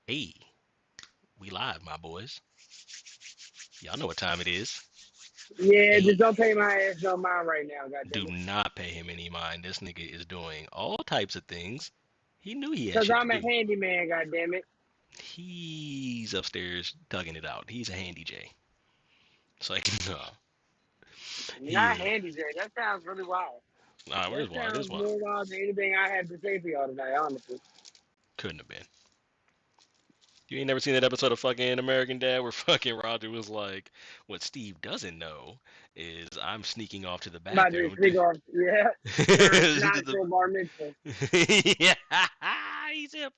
Hey, we live, my boys. Y'all know what time it is. Yeah, Hey, just don't pay my ass no mind right now, do goddammit. not pay him any mind. This nigga is doing all types of things. He knew he had Cause shit to I'm a do. handyman, goddammit. He's upstairs tugging it out. He's a handy J. It's like, no. Not Yeah. handy, Jay. That sounds really wild. Nah, That where's Wild? This sounds Wild. more wild than anything I had to say for y'all tonight, honestly. Couldn't have been. You ain't never seen that episode of fucking American Dad where fucking Roger was like, what Steve doesn't know is I'm sneaking off to the I'm about to bathroom to. speak off, yeah. Not to so bar mitzvah. the... yeah, he's him.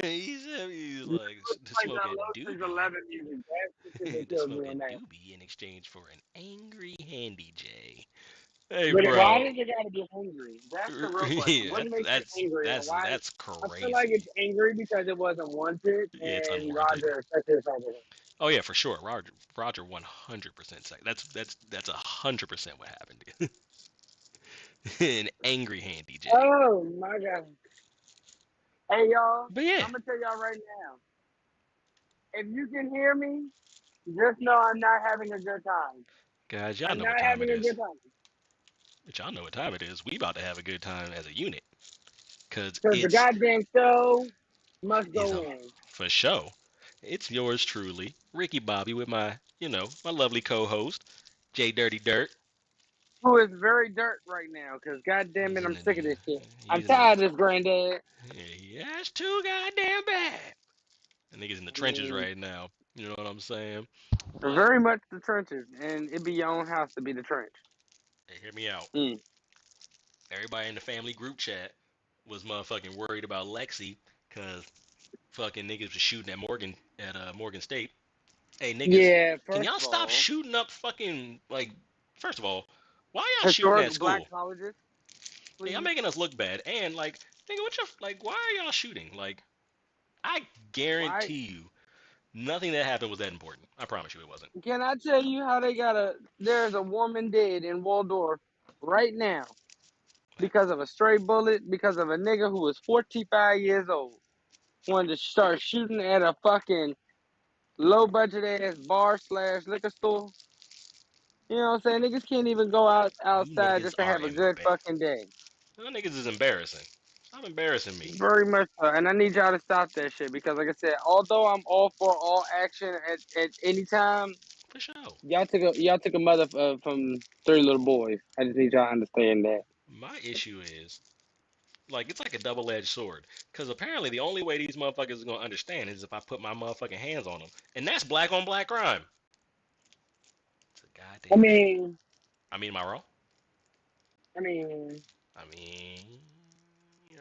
He's You like like the smoking low since doobie. 11 music. That's the shit that To kills me smoking on that. doobie in exchange for an angry handy J. Hey, But why bro. does it gotta be angry? That's the real question. Yeah, What makes it that's angry and that's why? that's I feel like it's crazy. angry because it wasn't wanted Yeah, it's and unwarranted. Roger affected his over him. Oh yeah, for sure. Roger 100% sec. That's 100% what happened. An angry handy J. Oh my god. Hey y'all, But yeah, I'm gonna tell y'all right now. If you can hear me, just know I'm not having a good time. guys, y'all I'm know what not time it having a is. good time. But y'all know what time it is. We about to have a good time as a unit, cause Because the it's goddamn show must is go a on. for show. It's yours truly, Ricky Bobby, with my lovely co-host, J Dirty Dirt. Who is very dirt right now, because goddamn He's it, in I'm the sick of this shit. I'm he's in the tired of this granddad. yeah, that's too goddamn bad. And niggas in the I trenches mean, right now. You know what I'm saying? But very much the trenches, and it be your own house to be the trench. hey, hear me out. Mm. Everybody in the family group chat was motherfucking worried about Lexi because fucking niggas was shooting at Morgan State. Hey niggas, Yeah, can first y'all of stop all, shooting up fucking like? First of all, why y'all shooting historic at black school? colleges, Hey, y'all please. making us look bad. And like, nigga, what your like? Why are y'all shooting? Like, I Why? guarantee you, nothing that happened was that important. I promise you, it wasn't. Can I tell you how they got a? There's a woman dead in Waldorf right now because of a stray bullet because of a nigga who was 45 years old wanted to start shooting at a fucking low budget ass bar slash liquor store. You know what I'm saying? Niggas can't even go You outside niggas just to are have a good embarrassed. fucking day. Y'all niggas is embarrassing. Stop embarrassing me. Very much so. And I need y'all to stop that shit because like I said, although I'm all for all action at any time, For sure. y'all took a mother from three little boys. I just need y'all to understand that. My issue is like it's like a double-edged sword. Cause apparently the only way these motherfuckers are gonna understand is if I put my motherfucking hands on them, and that's black on black crime. It's a I goddamn shame. mean, I mean, am I wrong? I mean, I mean,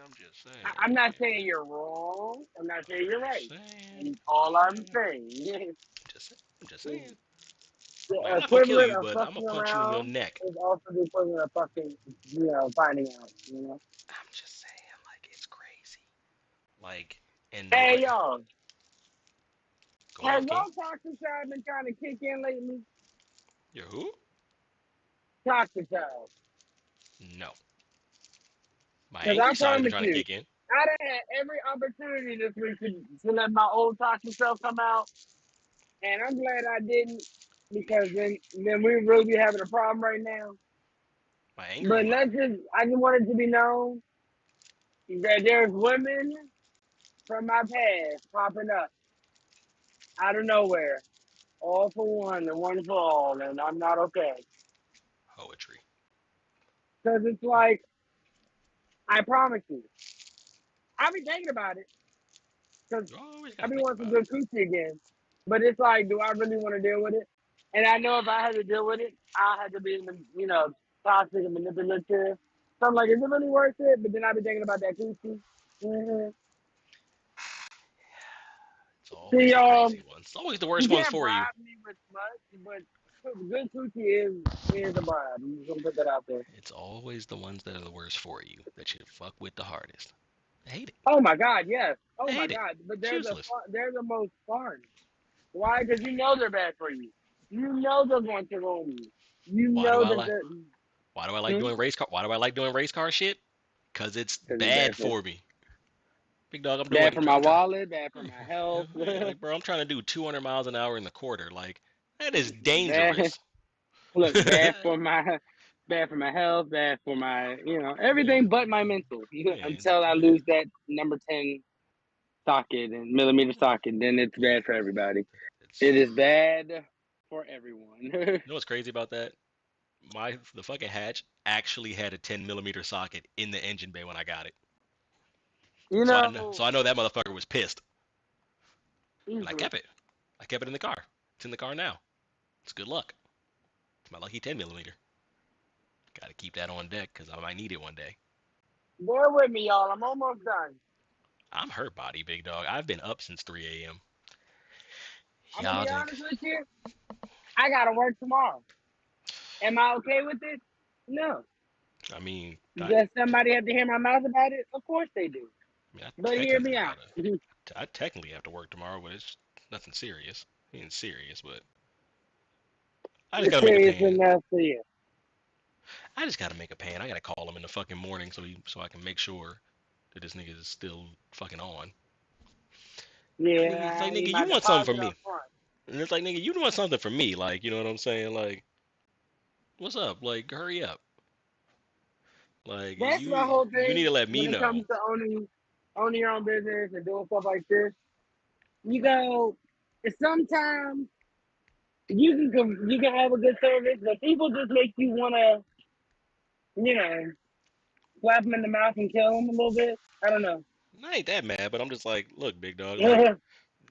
I'm just I'm not saying. saying you're wrong. I'm not saying I'm you're just right. saying. And all I'm saying I'm just is saying. Like I'm the not gonna kill equivalent you, of but I'm gonna fucking punch you in your around neck. is also the equivalent of fucking, finding out, you know? I'm just saying, like it's crazy. Like, and no, Hey, y'all, go has off, King. y'all toxic side been trying to kick in lately? You're who? Toxic side. No. My Because I angry side's been promise trying to you, kick in. I done had every opportunity this week to let my old toxic self come out, and I'm glad I didn't because then we really be having a problem right now. My angry But one. I just want it to be known that there's women from my past popping up out of nowhere, all for one and one for all, and I'm not okay. Poetry. Because it's like, I promise you, I be thinking about it, because You always I gotta be think wanting some about it. good coochie again. But it's like, do I really want to deal with it? And I know if I had to deal with it, I had to be, toxic and manipulative. So I'm like, is it really worth it? But then I be thinking about that coochie. Mm-hmm. It's See, always the crazy ones. It's always the you worst ones can't for you. bribe me with much, but good coochie is a bribe. I'm just gonna put that out there. It's always the ones that are the worst for you that you fuck with the hardest. I hate it. Oh my God, yes. I Oh my hate it. God, but It's useless. they're the most fun. Why? Because you know they're bad for you. You know they're going to ruin you. You Why do know I that like? they're Why do I like hmm? doing race car? Why do I like doing race car shit? Cause it's Because it's bad bad for you. for me. Big dog, I'm Bad doing. for my I'm trying. wallet, bad for my Yeah, health. right. Like, bro, I'm trying to do 200 miles an hour in the quarter. Like, that is Bad, dangerous. look, Yeah, bad for my health, bad for my, everything but my mental. yeah, Until I lose that number 10 socket and millimeter socket, then it's yeah. bad for everybody. It's It is bad for everyone. You know what's crazy about that? The fucking hatch actually had a 10 millimeter socket in the engine bay when I got it. you So know, I know that motherfucker was pissed, and I easily. kept it. I kept it in the car. It's in the car now. It's good luck. It's my lucky 10 millimeter. Got to keep that on deck because I might need it one day. Bear with me, y'all. I'm almost done. I'm hurt body, big dog. I've been up since 3 a.m. I'm gonna Y'all be think? honest with you. I gotta work tomorrow. Am I okay with it? No. I mean, Does somebody have to hear my mouth about it? Of course they do. I But hear me technically out. gotta. I technically have to work tomorrow, but it's nothing serious. Ain't serious, but I just It's gotta make a serious pan. enough for you. I just gotta make a pan. I gotta call him in the fucking morning so I can make sure that this nigga is still fucking on. It's Yeah, like I need nigga, my you want something deposit from up me, front. and it's like nigga, you want something from me. Like you know what I'm saying? Like what's up? Like hurry up. Like That's my whole you need thing to let me when it know. comes to owning your own business and doing stuff like this. You go. Sometimes you can have a good service, but people just make you wanna, you know, slap them in the mouth and kill them a little bit. I don't know. I ain't that mad, but I'm just like, look, big dog, like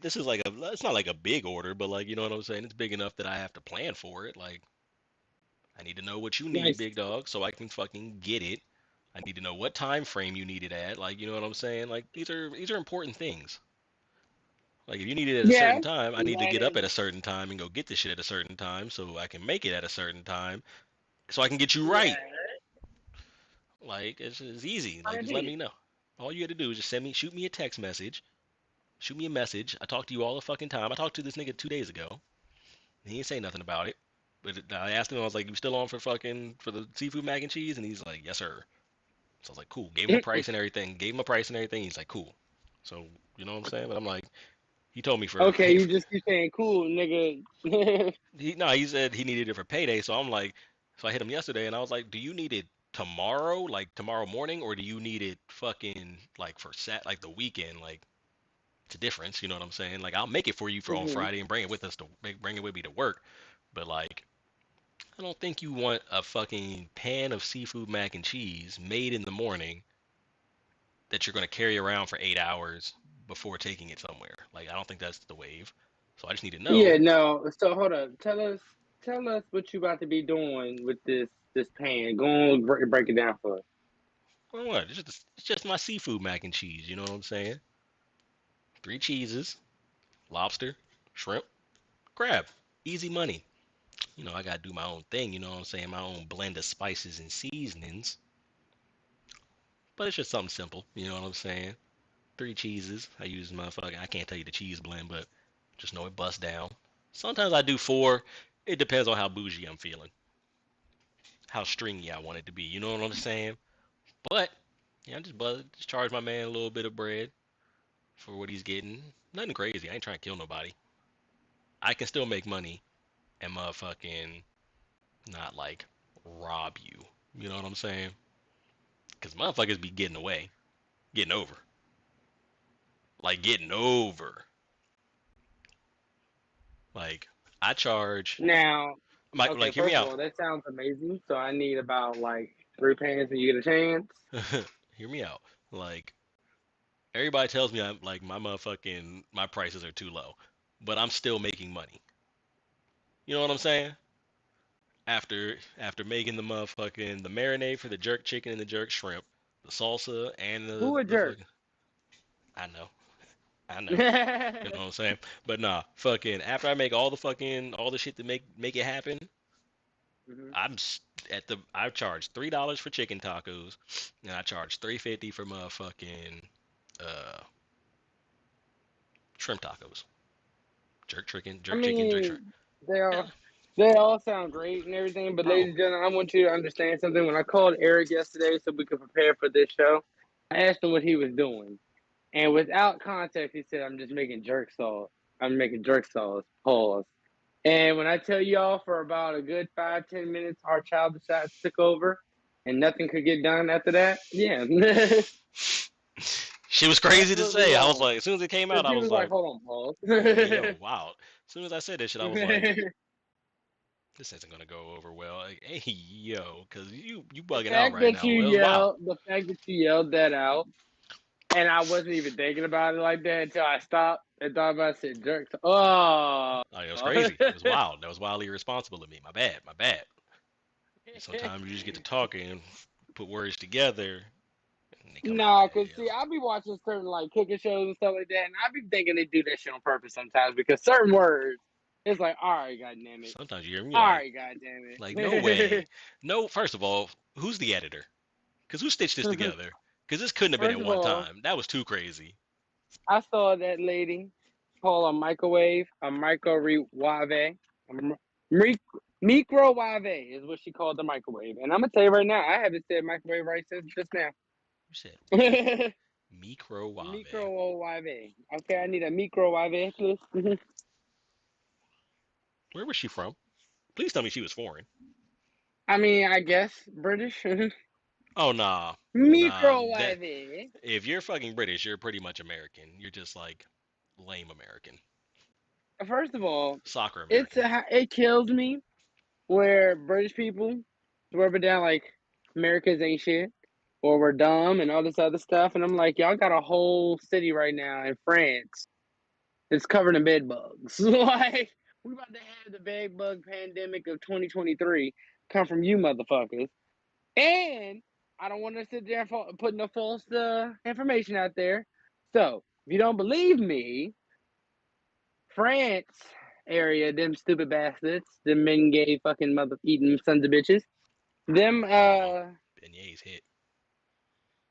this is like it's not like a big order, but like you know what I'm saying? It's big enough that I have to plan for it. Like I need to know what you need, Nice. big dog, so I can fucking get it. I need to know what time frame you need it at. Like, you know what I'm saying? Like these are important things. Like if you need it at a Yeah, certain time, I need to that get up is. at a certain time and go get this shit at a certain time so I can make it at a certain time so I can get you right. Yeah, Like it's easy. Like just let indeed. me know. All you got to do is just shoot me a text message. Shoot me a message. I talk to you all the fucking time. I talked to this nigga 2 days ago. He didn't say nothing about it. But I asked him, I was like, "You still on for the seafood mac and cheese?" And he's like, "Yes, sir." So I was like, "Cool." Gave him a price and everything. Gave him a price and everything. He's like, "Cool." So you know what I'm saying? But I'm like, he told me for Okay, you just keep saying cool, nigga. he said he needed it for payday. So I'm like, so I hit him yesterday and I was like, "Do you need it tomorrow, like tomorrow morning, or do you need it fucking like for like the weekend? Like it's a difference, you know what I'm saying? Like I'll make it for you for on Mhm. Friday and bring it with me to work, but like." I don't think you want a fucking pan of seafood mac and cheese made in the morning that you're going to carry around for 8 hours before taking it somewhere. Like, I don't think that's the wave. So I just need to Yeah, know. no. So hold up. Tell us what you about to be doing with this pan. Go on, break it down for us. Well, what? It's just my seafood mac and cheese. You know what I'm saying? Three cheeses, lobster, shrimp, crab. Easy money. You know, I got to do my own thing. You know what I'm saying? My own blend of spices and seasonings. But it's just something simple. You know what I'm saying? Three cheeses. I use motherfucking. I can't tell you the cheese blend, but just know it busts down. Sometimes I do four. It depends on how bougie I'm feeling, how stringy I want it to be. You know what I'm saying? But yeah, just charge my man a little bit of bread for what he's getting. Nothing crazy. I ain't trying to kill nobody. I can still make money and motherfucking not like rob you. You know what I'm saying? Because motherfuckers be getting away, getting over, like getting over. Like I charge. Now, okay, Like hear me first of out. all, that sounds amazing. So I need about like 3 pans and you get a chance. Hear me out. Like everybody tells me I'm like my prices are too low, but I'm still making money. You know what I'm saying? After making the marinade for the jerk chicken and the jerk shrimp, the salsa and Who a the jerk? fucking I know, I know. You know what I'm saying? But nah, fucking after I make all the shit to make it happen, Mhm. I'm I charge $3 for chicken tacos, and I charge 3.50 for motherfucking uh shrimp tacos. I Jerk chicken, jerk shrimp. mean, they Yeah. all they all sound great and everything, but Bro, ladies and gentlemen, I want you to understand something. When I called Eric yesterday so we could prepare for this show, I asked him what he was doing. And without context, he said, "I'm just making jerk sauce. I'm making jerk sauce." Pause. And when I tell y'all, for about a good 5-10 minutes, our child decided to took over, and nothing could get done after that. Yeah, She was crazy to absolutely say. I was wrong. like, as soon as it came out, Because I he was was like, like, "Hold I was like, on, yo, wow. As soon as I said this shit, I was like, pause." this isn't gonna go over well. Like, hey, yo, cause you The bugging out fact right that now. you It was wild. yelled, the fact that you yelled that out, and I wasn't even thinking about it like that until I stopped and thought about it, said jerk. Oh. Like, it was crazy. It was wild. That was wildly irresponsible of me. My bad. My bad. And sometimes you just get to talking and put words together, and they come out. Nah, cause see, I be watching certain like cooking shows and stuff like that, and I be thinking they do that shit on purpose sometimes because certain words, it's like, all right, goddamn it, Sometimes you hear me all like, right, goddamn no way. it. No, first of all, who's the editor? Because who stitched this together? Because this couldn't have been First at of one all, time. That was too crazy. I saw that lady call a microwave a microwave. Microwave is what she called the microwave, and I'm gonna tell you right now, I haven't said microwave right since just now. You said what? Microwave. Microwave. Okay, I need a microwave, please. Where was she from? Please tell me she was foreign. I mean, I guess British. Oh nah, nah. That Microwave. if you're fucking British, you're pretty much American. You're just like lame American, First of all, soccer American. it kills me where British people swear up down like Americans ain't shit or we're dumb and all this other stuff, and I'm like, y'all got a whole city right now in France that's covered in bed bugs. Like we about to have the bed bug pandemic of 2023 come from you motherfuckers. And I don't want to sit there and put no false information out there. So if you don't believe me, France area, them stupid bastards, them men gay fucking mother eating sons of bitches. Them Oh, beignets hit.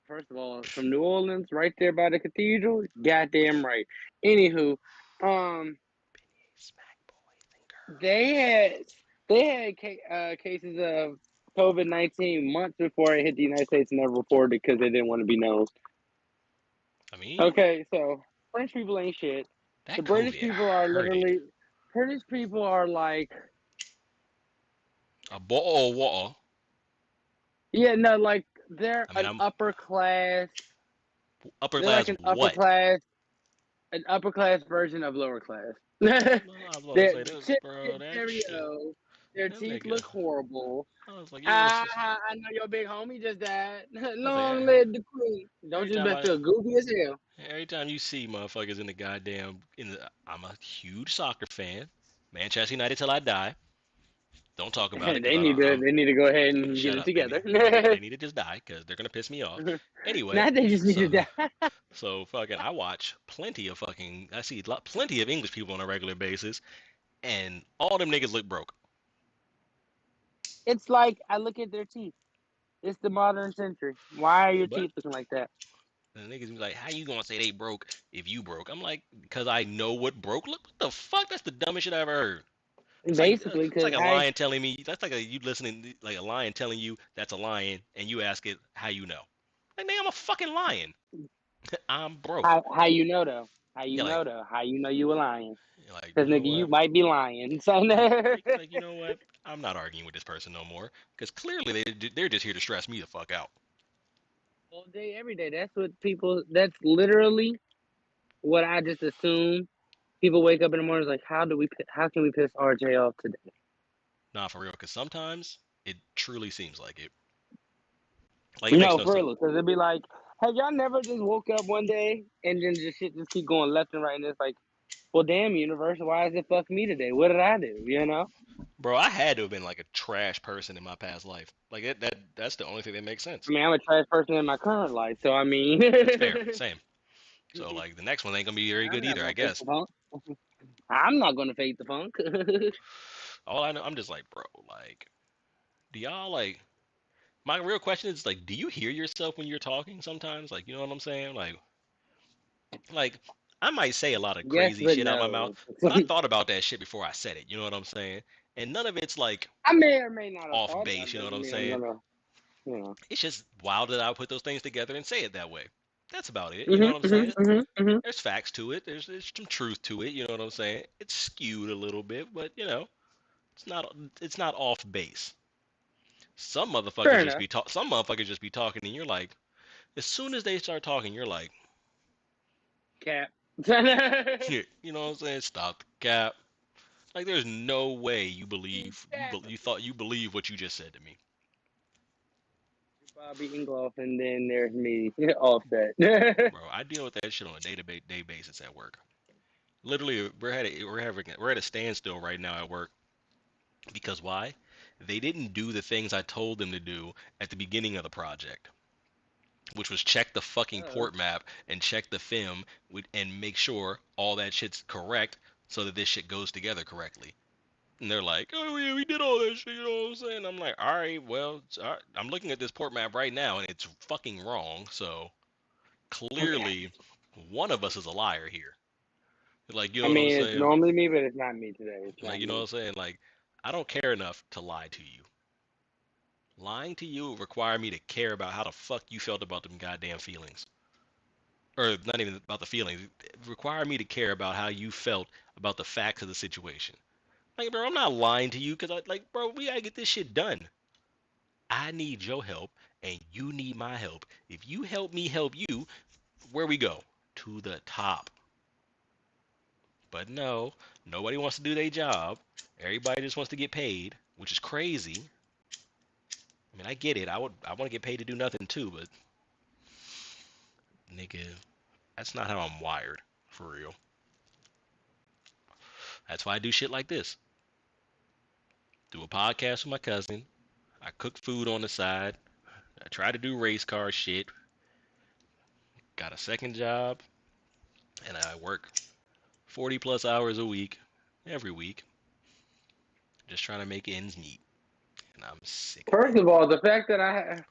first of all, from New Orleans, right there by the cathedral, goddamn right. Anywho, um Smack boys and they girls. had cases of COVID-19 months before it hit the United States and never reported because they didn't want to be known. I mean, Okay, so French people ain't shit. that The British COVID people are hurted. literally British people are like A bottle of water. yeah, no, like they're I mean, I'm upper they're like class. What? an upper class version of lower class. No, I was about to Their say this, chip bro. get That shit. stereo, their That teeth nigga. look horrible. I was like, you ever? Ah, I know your big homie just died. I was like, Long live the queen. Don't every just time feel goofy as hell. every time you see motherfuckers in the goddamn, I'm a huge soccer fan. Manchester United till I die. Don't talk about it because I'm They need to go ahead and get shut it up. together. They need to just die because they're gonna piss me off. Anyway, Now they just need to so die. so fucking I watch plenty of fucking I see plenty of English people on a regular basis, and all them niggas look broke. It's like I look at their teeth. It's the modern century. Why are your But teeth looking like that? the niggas be like, how you gonna say they broke if you broke? I'm like, because I know what broke. Look, what the fuck? That's the dumbest shit I ever heard. Basically, It's like because a I lion telling me. That's like you listening, like a lion telling you that's a lion, and you ask it how you know. Like, man, I'm a fucking lion. I'm broke. how you know though? How you Yeah, like, know though? How you know you a lying? you Because know nigga, you what? might be lying. So Like, you know what? I'm not arguing with this person no more because clearly they're just here to stress me the fuck out. all day, every day. That's what people. That's literally what I just assume. People wake up in the morning like, how can we piss RJ off today? Nah, for real. Because sometimes it truly seems like it. Like it makes No, no for sense. real. Because it'd be like, have y'all never just woke up one day and then just shit just keep going left and right, and it's like, well, damn, universe, why is it fuck me today? What did I do? You know? Bro, I had to have been like a trash person in my past life. Like that's the only thing that makes sense. I mean, I'm a trash person in my current life, so I mean, That's fair. Same. So like the next one ain't gonna be very I'm good not either, I gonna fake guess. the funk. I'm not gonna fake the funk. All I know, I'm just like, bro, like, do y'all like? My real question is like, do you hear yourself when you're talking sometimes? Like, you know what I'm saying? Like, I might say a lot of Yes, crazy but shit out my mouth, no. but I thought about that shit before I said it. You know what I'm saying? And none of it's like I may or may not have off thought about base. it. You know what Doesn't I'm mean I'm saying? gonna, you know. It's just wild that I put those things together and say it that way. That's about it. You know Mhm. what I'm Mhm. saying? Mhm. Mhm. There's facts to it. There's some truth to it. You know what I'm saying? It's skewed a little bit, but it's not off base. Some Fair motherfuckers just enough. be talk. Some motherfuckers just be talking, and you're like, as soon as they start talking, you're like, Cap. you know what I'm saying? Stop the cap. Like, there's no way you thought you believe what you just said to me, Bobby Ingloff, and then there's me, Offset. bro. I deal with that shit on a day basis at work. Literally, we're at a standstill right now at work because why? They didn't do the things I told them to do at the beginning of the project, which was check the fucking Uh-oh. port map and check the FIM and make sure all that shit's correct so that this shit goes together correctly. And they're like, oh yeah, we did all that shit, you know what I'm saying? I'm like, all right, well, all right. I'm looking at this port map right now and it's fucking wrong. So Okay. clearly, one of us is a liar here. Like, you I know what I'm mean, it's saying? normally me, but it's not me today. It's Like, not you know what me. I'm saying? Like, I don't care enough to lie to you. Lying to you would require me to care about how the fuck you felt about them goddamn feelings. Or not even about the feelings. It require me to care about how you felt about the facts of the situation. Like, bro, I'm not lying to you because bro, we gotta get this shit done. I need your help and you need my help. If you help you, where we go? To the top. But no, nobody wants to do their job. Everybody just wants to get paid, which is crazy. I mean, I get it. I want to get paid to do nothing too, but nigga, that's not how I'm wired, for real. That's why I do shit like this. Do a podcast with my cousin. I cook food on the side. I try to do race car shit. Got a second job, and I work 40 plus hours a week, every week, just trying to make ends meet. And I'm sick of it. First of all, the fact that I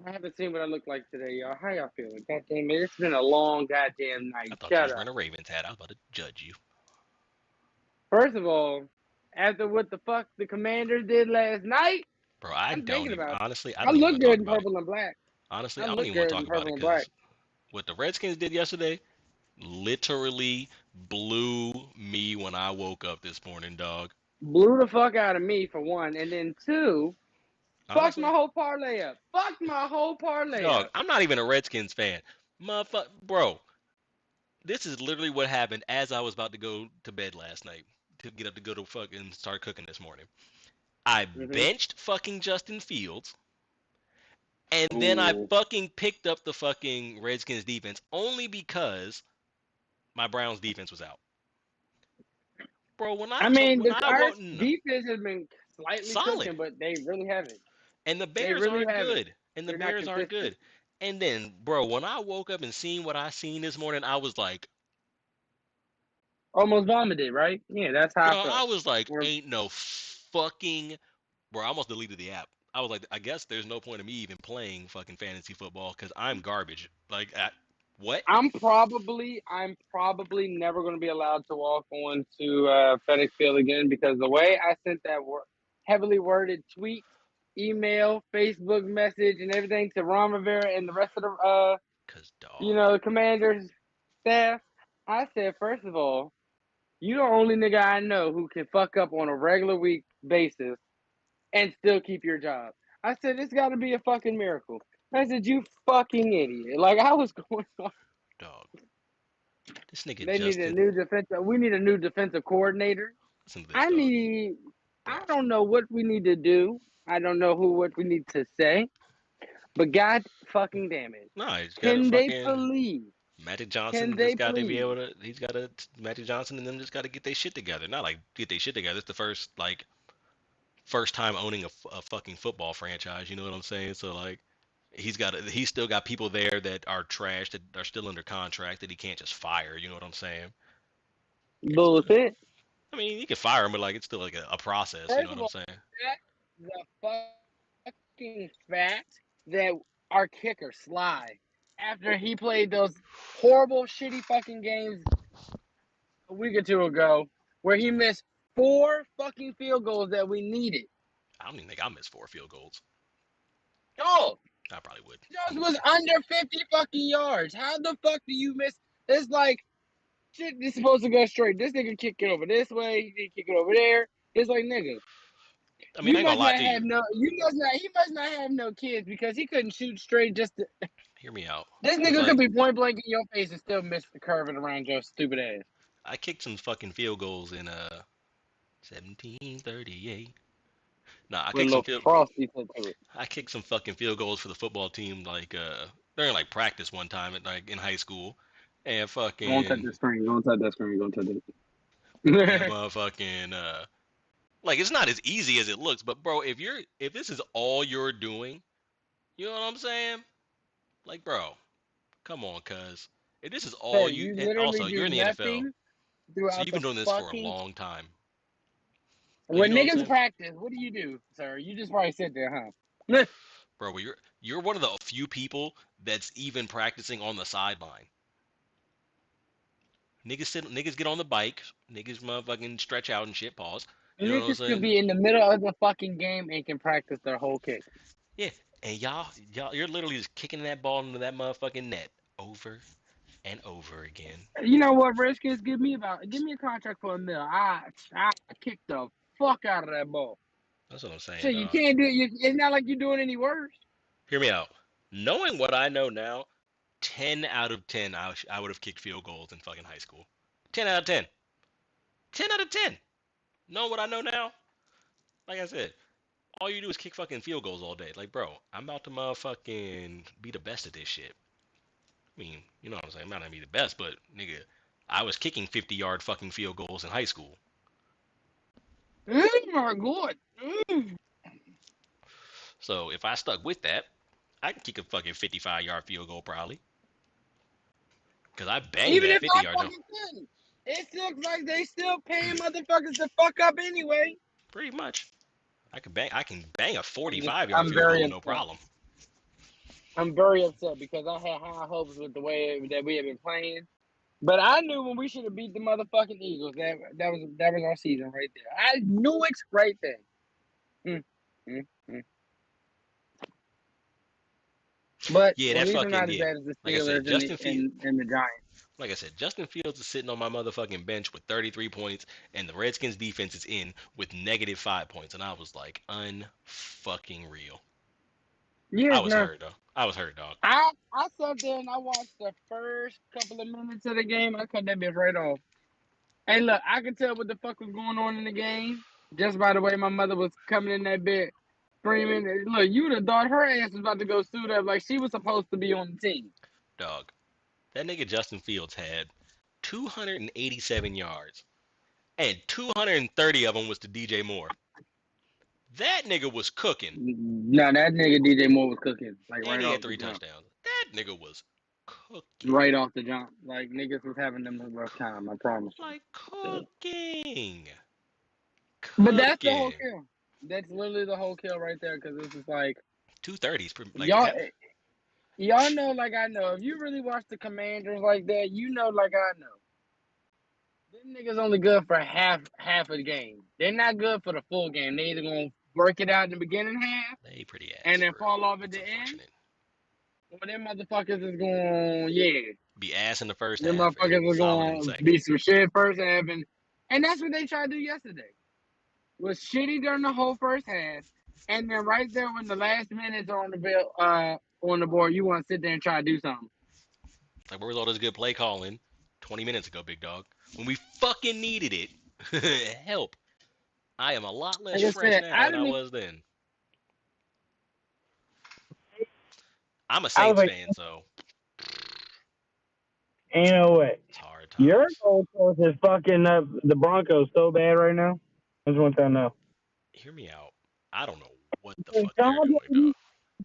haven't seen what I look like today, y'all. How y'all feeling? Goddamn it, it's been a long goddamn I night. thought you Shut was up. wearing a Ravens hat. I was about to judge you. First of all, after what the fuck the Commanders did last night, Bro, I I'm don't thinking even, about it. honestly, I I don't even look want to talk good in about it. purple and black. Honestly, I I don't look even want to good talk in about purple it and black. because what the Redskins did yesterday literally blew me when I woke up this morning, dog. Blew the fuck out of me for one, and then two, fucked my Honestly, whole parlay up. Fucked my whole parlay dog, up. I'm not even a Redskins fan. Motherfucker, bro, this is literally what happened as I was about to go to bed last night to get up to go to fucking start cooking this morning. I Mm-hmm. benched fucking Justin Fields, and then I Ooh. fucking picked up the fucking Redskins defense only because my Browns defense was out. Bro, I mean, when the I our wasn't defense has been slightly solid, cooking, but they really haven't. and the They Bears really aren't haven't. good, and the They're not Bears aren't consistent. good. And then, bro, when I woke up and seen what I seen this morning, I was like, Almost vomited, right? Yeah, that's how I dog, I felt. was like, Or ain't no fucking, bro. I almost deleted the app. I was like, I guess there's no point of me even playing fucking fantasy football because I'm garbage. Like, what? I'm probably never going to be allowed to walk on to FedEx Field again because the way I sent that heavily worded tweet, email, Facebook message, and everything to Ron Rivera and the rest of the Cause dog, the Commanders staff, I said, first of all, you the only nigga I know who can fuck up on a regular week basis and still keep your job. I said, it's got to be a fucking miracle. I said, you fucking idiot. Like, I was going on. dog. This nigga They need a Justin, new defensive. We need a new defensive coordinator. listen to this, I dog. need. Bro, I don't know what we need to do. I don't know what we need to say. But God fucking damn it. nah, he's got to Can they fucking please? Magic Can Johnson they just got to be please? able to. He's got to Magic Johnson and them just got to get their shit together. Not like get their shit together. It's the first time owning a fucking football franchise. You know what I'm saying? So like, he's still got people there that are trash that are still under contract that he can't just fire. You know what I'm saying? So Bullshit. I mean, you can fire him, but like it's still like a process. You know First what of I'm all, saying? the fucking fact that our kicker Sly, after he played those horrible, shitty fucking games a week or two ago, where he missed four fucking field goals that we needed. I don't even think I missed 4 field goals. Dog. I probably would. Yours was under 50 fucking yards. How the fuck do you miss? It's like shit. This supposed to go straight. This nigga kick it over this way. He kick it over there. It's like nigga. I mean, I You ain't gonna must lie not to you. have no. You must not. He must not have no kids because he couldn't shoot straight. Hear me out. This Cause nigga could like be point blank in your face and still miss the curving around your stupid ass. I kicked some fucking field goals in 1738. Nah, With a little frosty to it. I kicked some fucking field goals for the football team like during like practice one time at, like in high school, and Don't touch fucking the screen. Don't touch that screen. Don't touch and it. motherfucking like it's not as easy as it looks, but bro, if this is all you're doing, you know what I'm saying? Like, bro, come on, cuz if this is all Sir, you, you and literally also you're do in the NFL, nothing so throughout you've been the doing this for a fucking. long time. Like, you When know what I'm niggas saying? practice, what do, sir? You just probably sit there, huh? Bro, well, you're one of the few people that's even practicing on the sideline. Niggas get on the bike, niggas motherfucking stretch out and shit, pause. You know what I'm Niggas could saying? be in the middle of the fucking game and can practice their whole kick. Yeah. And y'all you're literally just kicking that ball into that motherfucking net over and over again. You know what, Redskins? Give me a contract for $1 million. I kick the fuck out of that ball. That's what I'm saying, Shit, you dog. can't do it. It's not like you're doing any worse. Hear me out. Knowing what I know now, 10 out of 10 I would have kicked field goals in fucking high school. 10 out of 10. 10 out of 10. Knowing what I know now, like I said, all you do is kick fucking field goals all day. Like, bro, I'm about to motherfucking be the best at this shit. I mean, you know what I'm saying? I'm not gonna be the best, but nigga, I was kicking 50-yard fucking field goals in high school. Oh my god. So if I stuck with that, I can kick a fucking 55-yard field goal probably. Cause I banged Even that if I 50-yard jump. fucking couldn't, it looks like they still paying motherfuckers to fuck up anyway. Pretty much. I can bang a I'm just, 45-yard I'm field very goal, no upset. problem. I'm very upset because I had high hopes with the way that we have been playing. But I knew when we should have beat the motherfucking Eagles. That was our season right there. I knew it right there. Mm, mm, mm. But Yeah, at that least we're fucking not as yeah. bad as the Like I said, Steelers and the Giants. Like I said, Justin Fields is sitting on my motherfucking bench with 33 points, and the Redskins defense is in with -5 points, and I was like, unfucking real. I Yes, was no. hurt though. I was hurt, dog. I sat there and I watched the first couple of minutes of the game. I cut that bitch right off. Hey, look, I could tell what the fuck was going on in the game just by the way my mother was coming in that bed screaming. Look, you would have thought her ass was about to go suit up like she was supposed to be on the team. Dog. That nigga Justin Fields had 287 yards, and 230 of them was to DJ Moore. That nigga was cooking, No, that nigga DJ Moore was cooking like and right he had off the three jump. touchdowns. That nigga was cooking. Right off the jump. Like niggas was having them a rough time, I promise Like you. cooking. But that's the whole Cooking. kill. That's literally the whole kill right there because it's just like 230s, like y'all y'all know like I know. If you really watch the Commanders like that, you know like I know. Them niggas only good for half of the game. They're not good for the full game. They either gonna work it out in the beginning half they pretty and ass then for real. fall off at It's the end. unfortunate. Or them motherfuckers is going, yeah. Be ass in the first Them half and motherfuckers are solid in the going to second. be some shit first half and that's what they tried to do yesterday. Was shitty during the whole first half, and then right there when the last minutes are on the board, you want to sit there and try to do something. Like, where was all this good play calling 20 minutes ago, big dog? When we fucking needed it. Help. I am a lot less Like I fresh said, now I than I didn't. was then. I'm a I was Saints like, fan, so ain't no way. it's hard Your times. goal post is fucking up the Broncos so bad right now. I just want to know. Hear me out. I don't know what the Is fuck they're doing,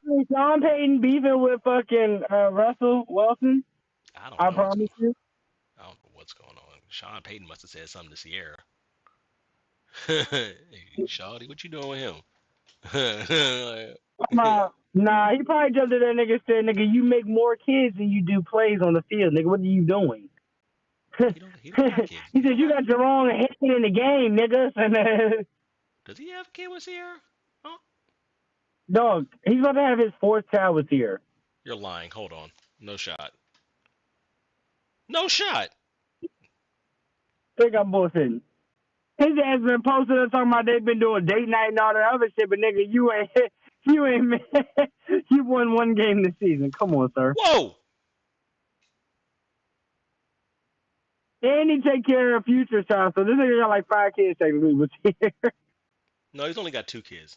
dog. Sean Payton beefing with fucking Russell Wilson? I don't I know what's promise going. you. I don't know what's going on. Sean Payton must have said something to Sierra. Hey, Shawty, what you doing with him? Nah, he probably jumped at that nigga and said, nigga, you make more kids than you do plays on the field, nigga. What are you doing? he don't got kids. He He said, don't you got. got your wrong head in the game, nigga. Does he have a kid with Sierra? Huh? Dog, he's about to have his fourth child this year. You're lying. Hold on. No shot. No shot. Think I'm bullshitting. His ass been posting and talking about they've been doing date night and all that other shit, but nigga, you ain't you won one game this season. Come on, sir. Whoa. And he take care of future child, so this nigga got like 5 kids technically this year. No, he's only got 2 kids.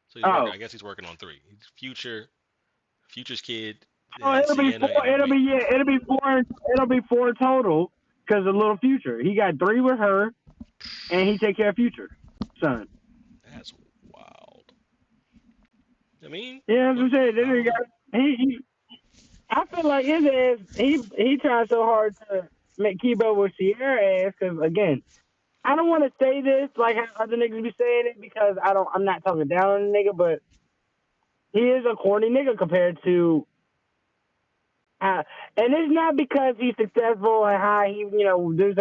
So he's working. Oh. I guess he's working on 3. Future's kid, Oh, and it'll be Sienna, 4. and wait. It'll be 4 total because of little Future. He got 3 with her, and he take care of Future son. That's wild. I mean, Yeah, as look, I said, this I don't nigga know. he I feel like his ass he tries so hard to keep up with Sierra ass because again, I don't want to say this like how other niggas be saying it because I'm not talking down on the nigga, but he is a corny nigga compared to. And it's not because he's successful and how he, does.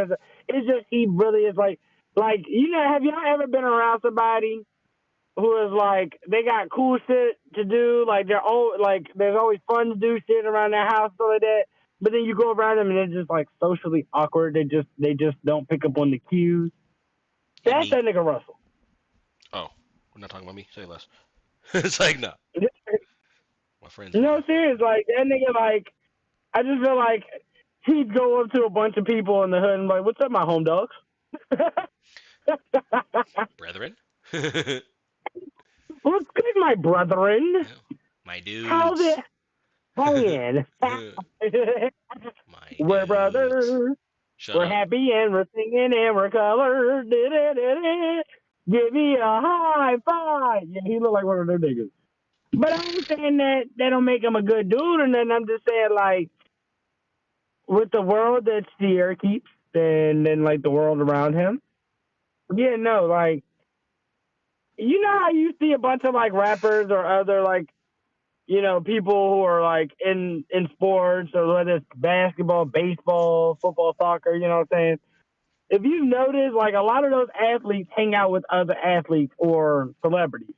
It's just he really is like, have y'all ever been around somebody who is like, they got cool shit to do, like they're all like, there's always fun to do shit around their house, stuff like that. But then you go around them and they're just like socially awkward. They just don't pick up on the cues. Yeah, That's me. that nigga Russell. Oh, we're not talking about me. Say less. It's like nah. My friend's No, fine. serious, like that nigga, like I just feel like he'd go up to a bunch of people in the hood and be like, "What's up, my home dogs?" Brethren. What's good, my brethren? My How's dudes. it hanging? My We're dudes. brothers. Shut We're up. happy and we're singing and we're colored. Give me a high five. Yeah, he look like one of them niggas. But I ain't saying that don't make him a good dude or nothing. I'm just saying, like, with the world that Sierra keeps and then, like, the world around him. Yeah, no, like, you know how you see a bunch of, like, rappers or other, like, people who are, like, in sports or whether it's basketball, baseball, football, soccer, you know what I'm saying? If you notice, like, a lot of those athletes hang out with other athletes or celebrities.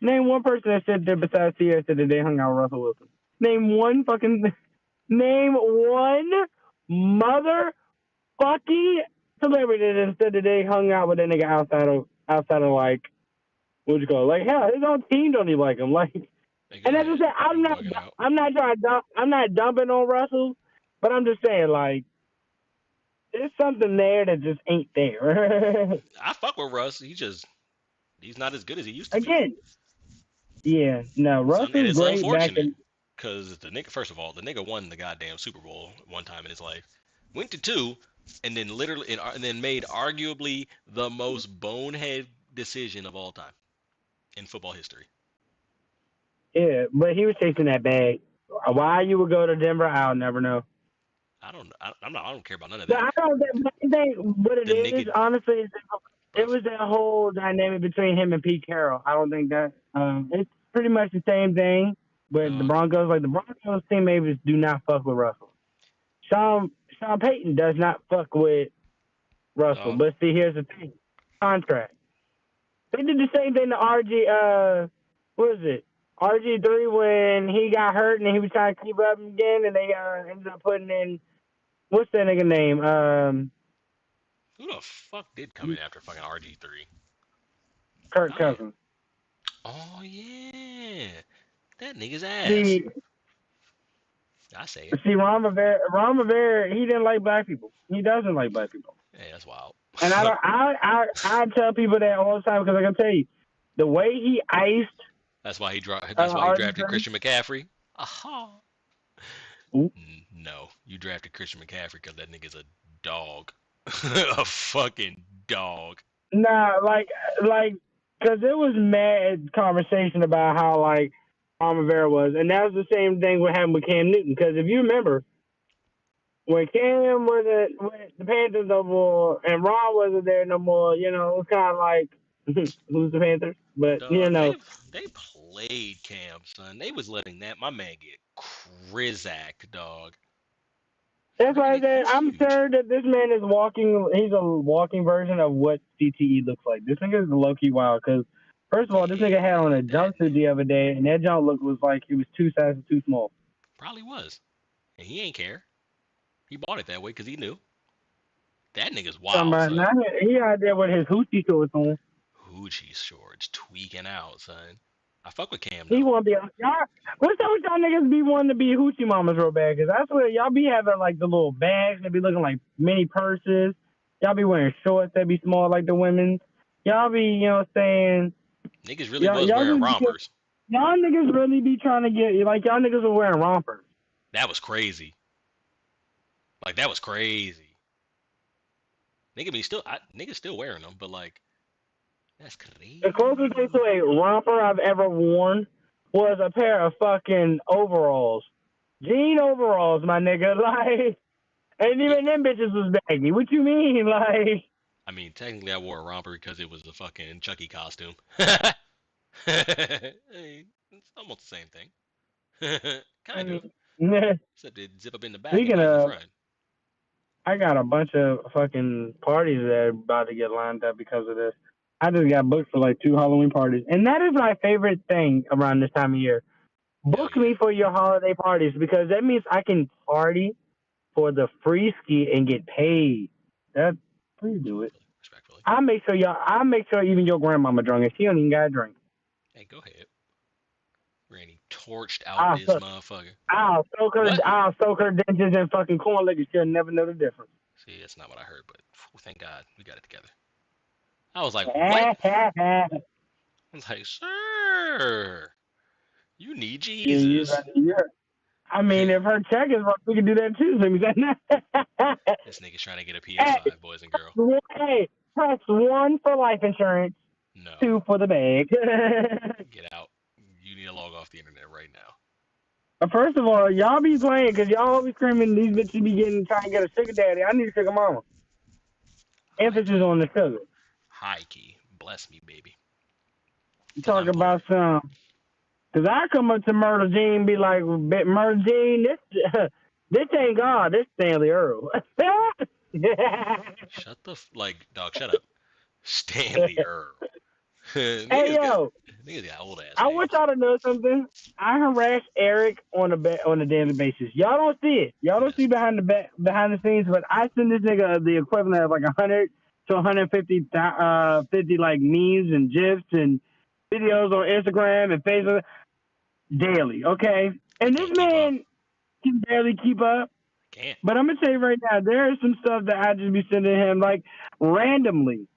Name one person that said that besides Sierra said that they hung out with Russell Wilson. Name one motherfucking celebrity that said that they hung out with that nigga outside of like what you call it? Like hell, his own team don't even like him. Like, Hey, go and as I ahead. said, You bugging out. I'm not dumping on Russell, but I'm just saying like there's something there that just ain't there. I fuck with Russ. He's not as good as he used to be. Again, yeah, no, Son, and Russell's it's great back unfortunate in. because the nigga, first of all, the nigga won the goddamn Super Bowl one time in his life, went to 2, and then literally and then made arguably the most bonehead decision of all time in football history. Yeah, but he was chasing that bag. Why you would go to Denver, I'll never know. I don't. I'm not. I don't care about none of But that. I don't think what it The is, nigga, honestly, is it bruv. was that whole dynamic between him and Pete Carroll. I don't think that it's pretty much the same thing. But the Uh, Broncos, like the Broncos teammates, do not fuck with Russell. Sean Sean Payton does not fuck with Russell. dog. But see, here's the thing: contract. They did the same thing to RG. What was it? RG3 when he got hurt and he was trying to keep up again, and they ended up putting in what's that nigga name? Who the fuck did come in after fucking RG3? Kirk I don't. Cousins. Oh yeah, that nigga's ass. See, I say it. Ron Rivera, he didn't like black people. He doesn't like black people. Hey, that's wild. And I don't, I tell people that all the time because I can tell you, the way he iced That's why he That's why he drafted RG3. Christian McCaffrey. Aha. Ooh. No, you drafted Christian McCaffrey because that nigga's a dog, a fucking dog. Nah, because it was mad conversation about how like Ron Rivera was, and that was the same thing what happened with Cam Newton. Because if you remember, when Cam was when the Panthers no more and Ron wasn't there no more, it was kind of like who's the Panthers? But Dog, they played Cam, son. They was letting that my man get Krizak, dog. that's why I said He's I'm huge. sure that this man is walking. He's a walking version of what CTE looks like. This nigga is low key wild because First of all, this nigga had on a That jumpsuit the other day, and that jump look was like it was 2 sizes too small. probably was, and he ain't care. He bought it that way because he knew. That nigga's Talking wild, about son. now he out there with his hoochie shorts on. Hoochie shorts tweaking out, son. I fuck with Cam He though. want to be y'all. What's up with y'all niggas be wanting to be hoochie mamas real bad? Cause I swear y'all be having like the little bags that be looking like mini purses. Y'all be wearing shorts that be small like the women's. Y'all be, you know what I'm saying? Niggas really Y'all, was y'all wearing just be, rompers. y'all niggas really be trying to get like y'all niggas are wearing rompers. That was crazy. Like that was crazy. Niggas still wearing them, but like that's The closest thing to crazy. a romper I've ever worn was a pair of fucking overalls. Jean overalls, my nigga. Like, and Yeah, even them bitches was baggy. What you mean? Like, I mean technically I wore a romper because it was a fucking Chucky costume. It's almost the same thing. I Kind of. mean, Except it zip up in the back and speaking not in the of, front. I got a bunch of fucking parties that are about to get lined up because of this. I just got booked for like 2 Halloween parties. And that is my favorite thing around this time of year. Hell Book yeah. me for your holiday parties because that means I can party for the free ski and get paid. That please do it. Respectfully. Respectfully. I'll make sure even your grandmama drunk and she don't even got a drink. Hey, go ahead. Granny torched out I'll this soak motherfucker. What? I'll soak her dentures in fucking corn liquor. She'll never know the difference. See, that's not what I heard, but thank God we got it together. I was like, what? I was like, sir, you need Jesus. yeah. I mean, if her check is wrong, we can do that too. So This nigga's trying to get a hey, PS5, boys and girls. hey, press 1 for life insurance, No, 2 for the bag. get out. You need to log off the internet right now. First of all, y'all be playing because y'all always screaming these bitches be getting trying to get a sugar daddy. I need a sugar mama. High Emphasis key. on the sugar. High key. Bless me, baby. You Because talk I'm poor. about some. Because I come up to Murder Jean and be like, Murder Jean, this, this ain't God. This Stanley Earl. Shut the like, dog. Shut up. Stanley Earl. Hey, yo. Niggas got old ass I want names. y'all to know something. I harass Eric on a daily basis. Y'all don't see it. Y'all don't see Best. behind the scenes, but I send this nigga the equivalent of like 100 to 150 50 like memes and gifs and videos on Instagram and Facebook daily. Okay, I and this can't keep up. man can barely keep up. I can't. But I'm gonna tell you right now, there is some stuff that I just be sending him like randomly.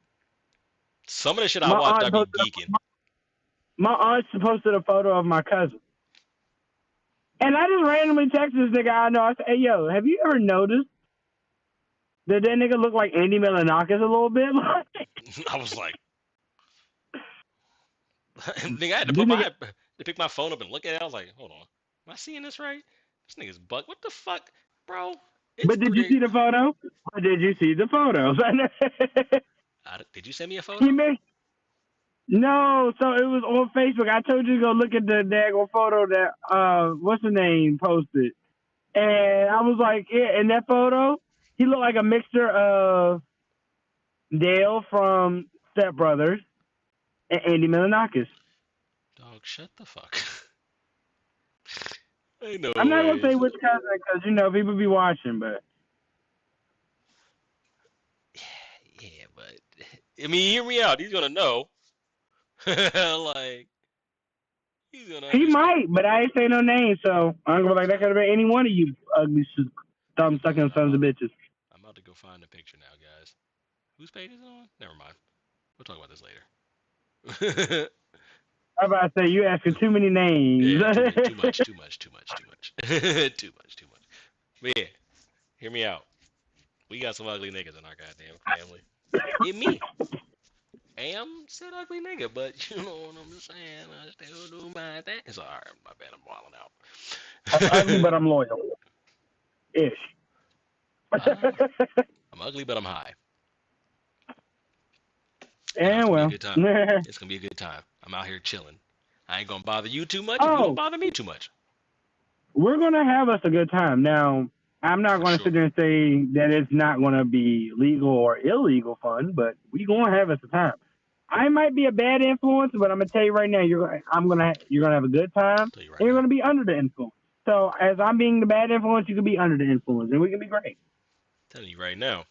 Some of the shit I My watched, I aunt be posted geeking. my aunt posted a photo of my cousin. And I just randomly texted this nigga I know. I said, hey, yo, have you ever noticed that nigga look like Andy Milonakis a little bit? I was like, nigga, I had to This nigga, pick my phone up and look at it. I was like, hold on, am I seeing this right? This nigga's buck. What the fuck, bro? It's but did you 3. see the photo? Or did you see the photos? Did you send me a he photo? made, no, so it was on Facebook. I told you to go look at the daggone photo that, what's the name, posted. And I was like, yeah, in that photo, he looked like a mixture of Dale from Step Brothers and Andy Milonakis. Dog, shut the fuck. Ain't no I'm not gonna say ways. which cousin because people be watching, but Yeah, but I mean, hear me out. He's gonna know. Like, he's gonna he understand. might. But I ain't say no name, so I'm gonna be like that could have been any one of you ugly thumb sucking I'm sons of about bitches. I'm about to go find the picture now, guys. Whose page is it on? Never mind. We'll talk about this later. I'm about to say you asking too many names. Yeah, too many, too much, too much, too much, too much, too much, too much. But yeah, hear me out. We got some ugly niggas in our goddamn family. It me. Am said ugly nigga, but you know what I'm saying. I still do my thing. It's alright. My bad. I'm wilding I'm ugly, out. but I'm loyal. Ish. uh, I'm ugly, but I'm high, and it's And gonna be a well. good time. It's gonna be a good time. I'm out here chilling. I ain't gonna bother you too much, and you don't Oh, bother me too much. we're gonna have us a good time. Now, I'm not For gonna sit sure. there and say that it's not gonna be legal or illegal fun, but we gonna have us a time. I might be a bad influence, but I'm gonna tell you right now, you're gonna have a good time, Tell you right and you're now. gonna be under the influence. So as I'm being the bad influence, you can be under the influence, and we can be great. Telling you right now.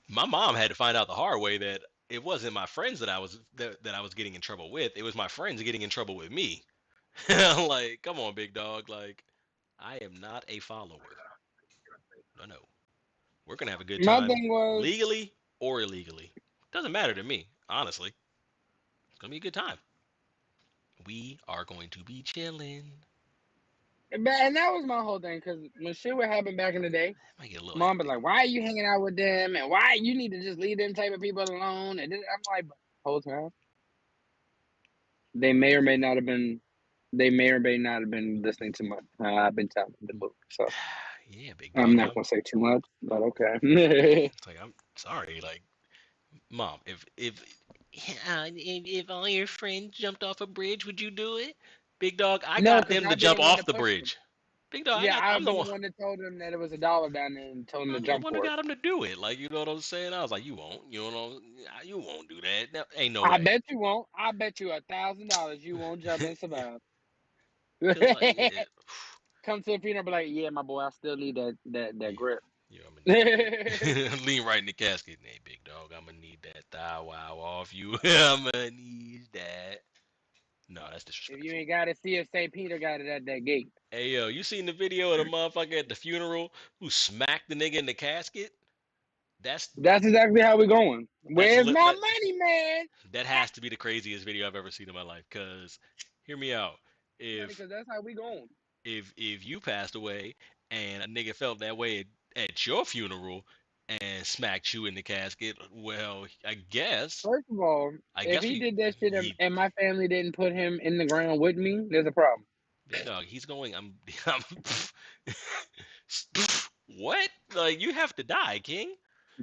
My mom had to find out the hard way that it wasn't my friends that I was getting in trouble with. It was my friends getting in trouble with me. Like, come on, big dog. Like, I am not a follower. No, no. We're gonna have a good My time, thing was, legally or illegally. Doesn't matter to me, honestly. It's gonna be a good time. We are going to be chilling. and that was my whole thing, because when shit would happen back in the day, Might get a little mom was hectic. like, "Why are you hanging out with them? And why you need to just leave them type of people alone?" And then I'm like, whole time they may or may not have been, they may or may not have been listening to my. I've been telling them to move, so Yeah, big I'm dog. not gonna say too much, but okay. It's like I'm sorry. Like, mom, if all your friends jumped off a bridge, would you do it? Big dog, I No, got because them to I've been the jump one to off the push them. bridge. Big dog, Yeah, I'm I've the been the one. one that told them that it was $1 down there and told them to I'm the jump one who for it. got him to do it. Like, you know what I'm saying? I was like, you won't. You won't do that. No, ain't no I way. bet you won't. I bet you $1,000 you won't jump and survive. Cause like, yeah, Come to the funeral, be like, yeah, my boy, I still need that yeah, grip. yeah, I'm gonna need lean right in the casket. Hey, big dog, I'm gonna need that thigh wow off you. I'm gonna need that. No, that's If you disrespectful. ain't got to see if St. Peter got it at that gate. Hey yo, you seen the video of the motherfucker at the funeral who smacked the nigga in the casket? That's That's exactly how we going. that's Where's lit. my money, man? That has to be the craziest video I've ever seen in my life. Cause hear me out. Money, If because that's how we going. if you passed away and a nigga felt that way at your funeral and smacked you in the casket, well, First of all, I if guess he we did that shit he and my family didn't put him in the ground with me, there's a problem. big dog. He's going. I'm what? Like you have to die, King.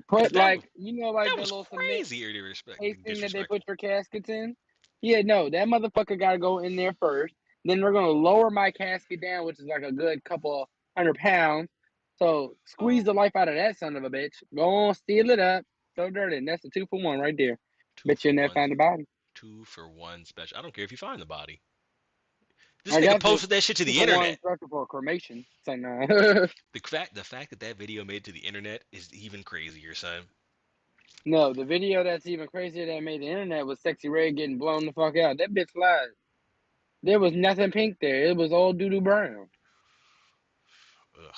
Cause Put, that like, like that the was little cement crazy or casing that they put disrespectful. your caskets in. Yeah, no, that motherfucker got to go in there first. Then we're gonna lower my casket down, which is like a good couple 100 pounds. So squeeze the life out of that son of a bitch. Go on, seal it up, throw dirt in. That's a 2 for 1 right there. Two Bet for you never one. find the body. 2 for 1 special. I don't care if you find the body. This I nigga got you posted that shit to two the for one internet. special for cremation. Say no. The fact that that video made it to the internet is even crazier, son. No, the video that's even crazier that made the internet was Sexy Red getting blown the fuck out. That bitch lied. There was nothing pink there. It was all doo doo brown. Ugh.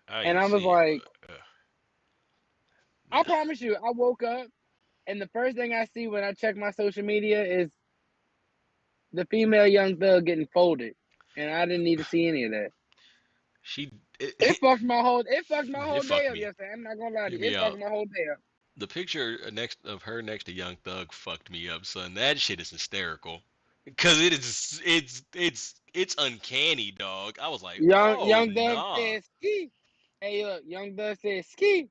I And ain't I was see. like, I Ugh. promise you, I woke up and the first thing I see when I check my social media is the female Young Thug getting folded. And I didn't need to see any of that. She It fucked my it whole day fucked up me. yesterday. I'm not gonna lie to Hear you. me It fucked out. my whole day up. The picture next to Young Thug fucked me up, son. That shit is hysterical. Cause it's uncanny, dog. I was like, oh Young Thug nah. says ski. Hey look, Young Thug says ski,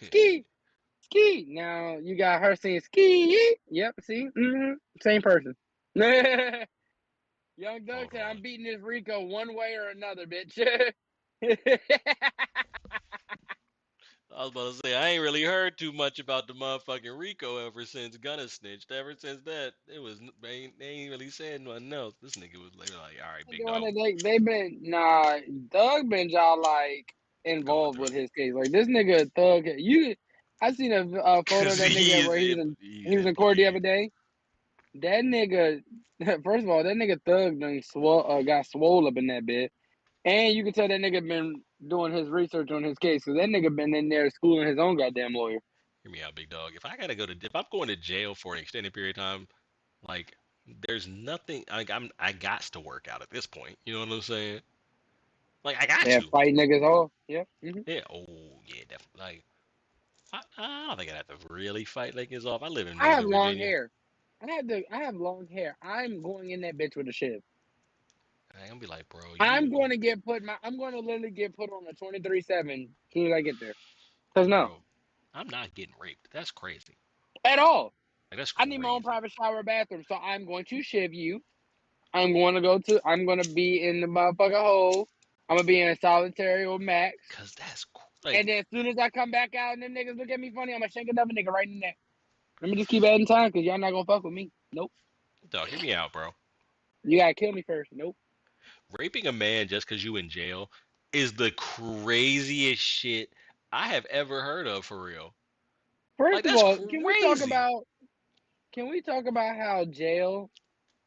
ski, ski. Now you got her saying ski. Yep, see? Same person. Young Doug Hold said, I'm on. beating this Rico one way or another, bitch. I was about to say I ain't really heard too much about the motherfucking Rico ever since Gunna snitched. Ever since that, they ain't really said nothing else. This nigga was like, all right, big Doing dog, it, they been nah. Doug been y'all like going involved through with it. his case. Like this nigga Thug, I seen a photo of Cause that nigga where he's he was in in court the other Boogie. day. That nigga, first of all, that nigga Thug got swole up in that bit, and you can tell that nigga been doing his research on his case because that nigga been in there schooling his own goddamn lawyer. Hear me out, big dog. If I'm going to jail for an extended period of time, like there's nothing. Like I got to work out at this point. You know what I'm saying? Like I got Yeah, to. fight niggas off. Yeah. Yeah. Oh yeah, definitely. Like I don't think I'd have to really fight like his off. I live in I have Northern long Virginia. hair. I have long hair. I'm going in that bitch with a shiv. I'm gonna be like, bro, I'm going to get put my. I'm going to literally get put on a 23/7 as soon as I get there. Cause no, bro, I'm not getting raped. That's crazy. at all. Like that's I need my own crazy. private shower bathroom, so I'm going to shiv you. I'm going to go to. I'm going to be in the motherfucker hole. I'm gonna be in solitary or max. Cause that's And like then as soon as I come back out and them niggas look at me funny, I'm gonna shank another nigga right in there. Let me just keep adding time because y'all not gonna fuck with me. Nope. Dog, hear me out, bro. You gotta kill me first. Nope. Raping a man just because you in jail is the craziest shit I have ever heard of for real. Like First of that's all, crazy. can we talk about how jail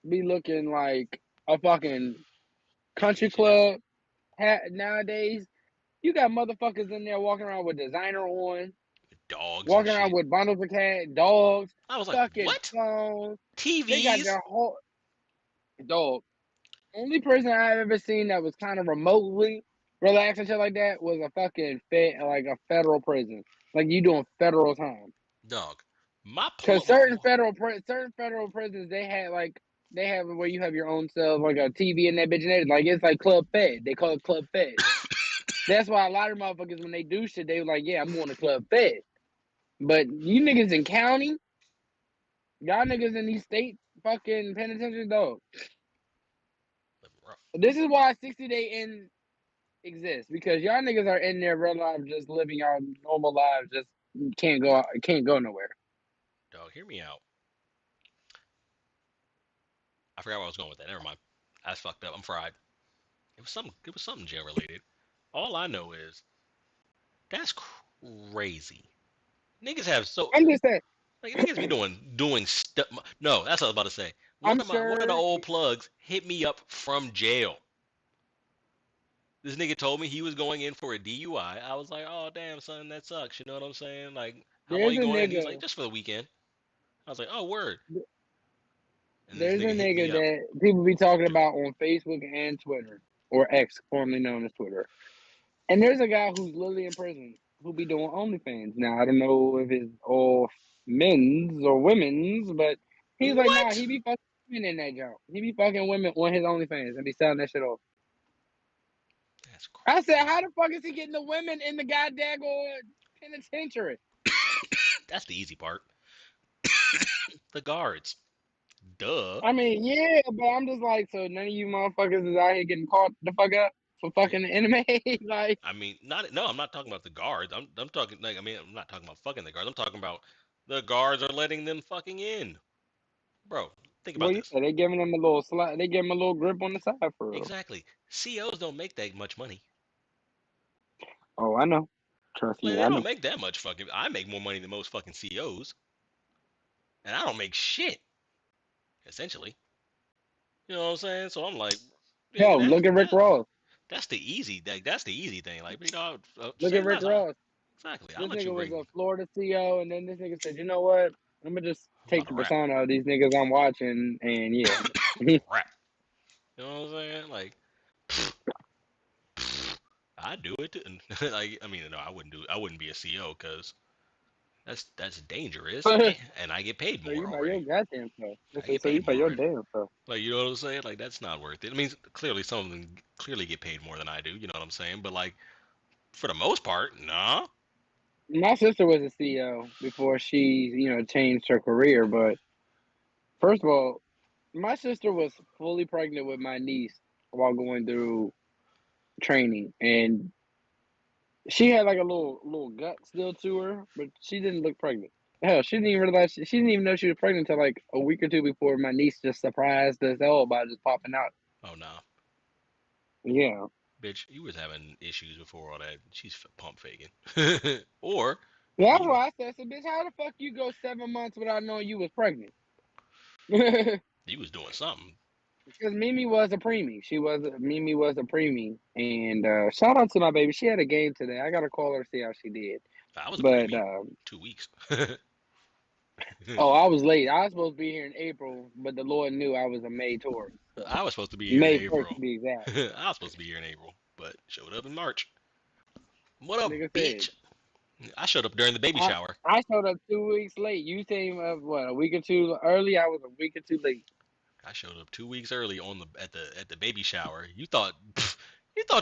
be looking like a fucking country Vacation now. club nowadays? You got motherfuckers in there walking around with designer on, Dogs and walking around shit. with bundles of dogs, I was like, fucking what? phones. They got TVs? their whole dog. Only person I've ever seen that was kind of remotely relaxed and shit like that was a fucking like a federal prison. Like you doing federal time. Dog. My Cause plug. certain federal prisons they have where you have your own cell like a TV and that bitch and everything. Like it's like Club Fed. They call it Club Fed. That's why a lot of motherfuckers when they do shit they like yeah I'm going to Club Fed. But you niggas in county, y'all niggas in these state fucking penitentiary dog. This is why 60-day in exists because y'all niggas are in there real life just living your normal lives, just can't go nowhere. Dog, hear me out. I forgot where I was going with that. Never mind. I fucked up. I'm fried. It was something jail related. All I know is that's crazy. Niggas have so I'm just saying. like niggas be doing stuff. No, that's what I was about to say. I'm One of the sure. old plugs hit me up from jail. This nigga told me he was going in for a DUI. I was like, oh damn son, that sucks. You know what I'm saying? Like, how long There's you a going in? He was like, nigga. just for the weekend. I was like, oh word. And this There's a nigga hit me nigga up. that people be talking about on Facebook and Twitter, or X, formerly known as Twitter. And there's a guy who's literally in prison who be doing OnlyFans. Now I don't know if it's all men's or women's, but he's like, nah, What? he be fucking women in that joint. He be fucking women on his OnlyFans and be selling that shit off. That's I said, how crazy. the fuck is he getting the women in the goddamn penitentiary? That's the easy part. The guards. Duh. I mean, yeah, but I'm just like, so none of you motherfuckers is out here getting caught the fuck up for Yeah. fucking the anime? Like, I mean, not no. I'm not talking about the guards. I'm talking like I mean, I'm not talking about fucking the guards. I'm talking about the guards are letting them fucking in, bro. Think about well, this. yeah, they giving them a little slide. They give him a little grip on the side for real. Exactly. COs don't make that much money. Oh, I know. Trust Like me, they I don't know. make that much fucking. I make more money than most fucking COs, and I don't make shit essentially. You know what I'm saying? So I'm like, nigga, Hell, look at Rick Ross. that's the easy that's the easy thing. Like, you know, Look at same Rick less. Ross. Exactly. I'll This let you nigga was bring. a Florida CO, and then this nigga said, you know what? I'm gonna just I'm about take to the rap. persona of these niggas I'm watching, and yeah. I'm about to rap. You know what I'm saying? Like, I do it. And like, I mean, no, I wouldn't do. I wouldn't be a CO because that's dangerous, So and I get paid more you by your already. goddamn self. I So, get so you paid by more your already. damn self. Like, you know what I'm saying? Like, that's not worth it. I mean, clearly some of them clearly get paid more than I do. You know what I'm saying? But like, for the most part, nah. My sister was a CEO before she, changed her career. But first of all, my sister was fully pregnant with my niece while going through training, and she had like a little gut still to her, but she didn't look pregnant. Hell, she didn't even realize she didn't even know she was pregnant until like a week or two before my niece just surprised us all by just popping out. Oh nah, Yeah, bitch, you was having issues before all that. She's pump faking, or well, that's you why I said, "Bitch, how the fuck you go 7 months without knowing you was pregnant?" Because you was doing something. Mimi was a preemie. Mimi was a preemie, and shout out to my baby. She had a game today. I gotta call her see how she did. I was a But preemie, 2 weeks. oh, I was late. I was supposed to be here in April, but the Lord knew I was a May tourist. So I was supposed to be here in May 1st April. to be exact. I was supposed to be here in April, but showed up in March. What up, Nigga said bitch? I showed up during the baby I shower. I showed up 2 weeks late. You came up what a week or two early. I was a week or two late. I showed up 2 weeks early on the at the baby shower. You thought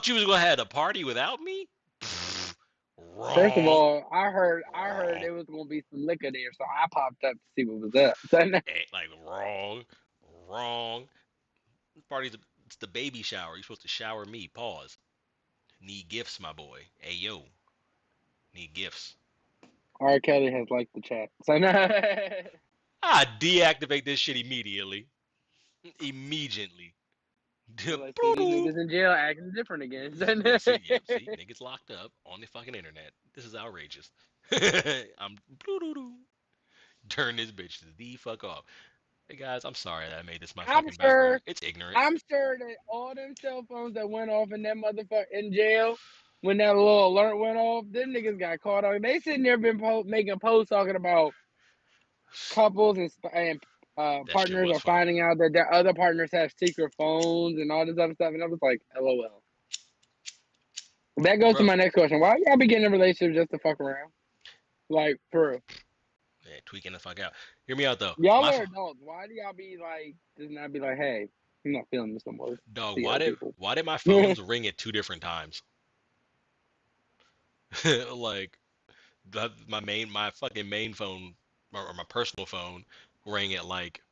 you was gonna have a party without me? First of Wrong, all, I heard wrong, there was gonna be some liquor there, so I popped up to see what was up. So like wrong, wrong. Party's it's the baby shower. You're supposed to shower me. Pause. Need gifts, my boy. Hey yo, need gifts. R. Kelly has liked the chat. So no. I deactivate this shit immediately. Immediately. I like see these niggas in jail acting different again. Yeah, see, yep, see, niggas locked up on the fucking internet. This is outrageous. I'm turn this bitch to the fuck off. Hey guys, I'm sorry that I made this my I'm fucking sure. background. It's ignorant. I'm sure that all them cell phones that went off in that motherfucker in jail when that little alert went off, them niggas got caught on. They sitting there been making posts talking about couples and That shit partners was are funny. finding out that their other partners have secret phones and all this other stuff, and I was like, LOL. That goes to Bro, my next question. Why y'all be getting in a relationship just to fuck around? Like, for real. yeah, tweaking the fuck out. Hear me out though. Y'all My are adults. Why do y'all be like, just not be like, hey, I'm not feeling this no more. dog, See other people. why did my phones ring at 2 different times? Like my fucking main phone or my personal phone rang at like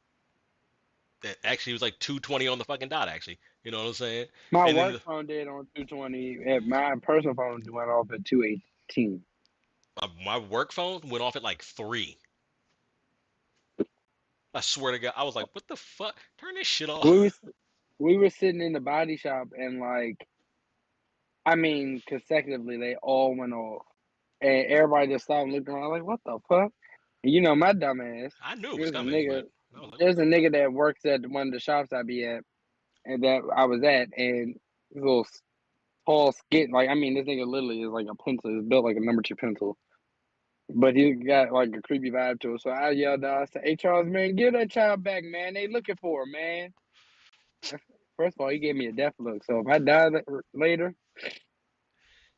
actually it was like 2:20 on the fucking dot actually. You know what I'm saying? My And then work phone did on 220. And my personal phone went off at 218. my work phone went off at like 3. I swear to God, I was like, what the fuck? Turn this shit We off. was we were sitting in the body shop and like, I mean, consecutively they all went off, and everybody just stopped and looked around like, what the fuck? And you know my dumb ass. I knew it was There's a coming, nigga. but I was like, what There's the a fuck? nigga that works at one of the shops I be at, and that I was at, and this little tall skit. Like, I mean, this nigga literally is like a pencil. He's built like a number 2 pencil. But he got like a creepy vibe to it. So I yelled out, I said, hey, Charles, man, give that child back, man. They looking for her, man. First of all, he gave me a death look. So if I die later, it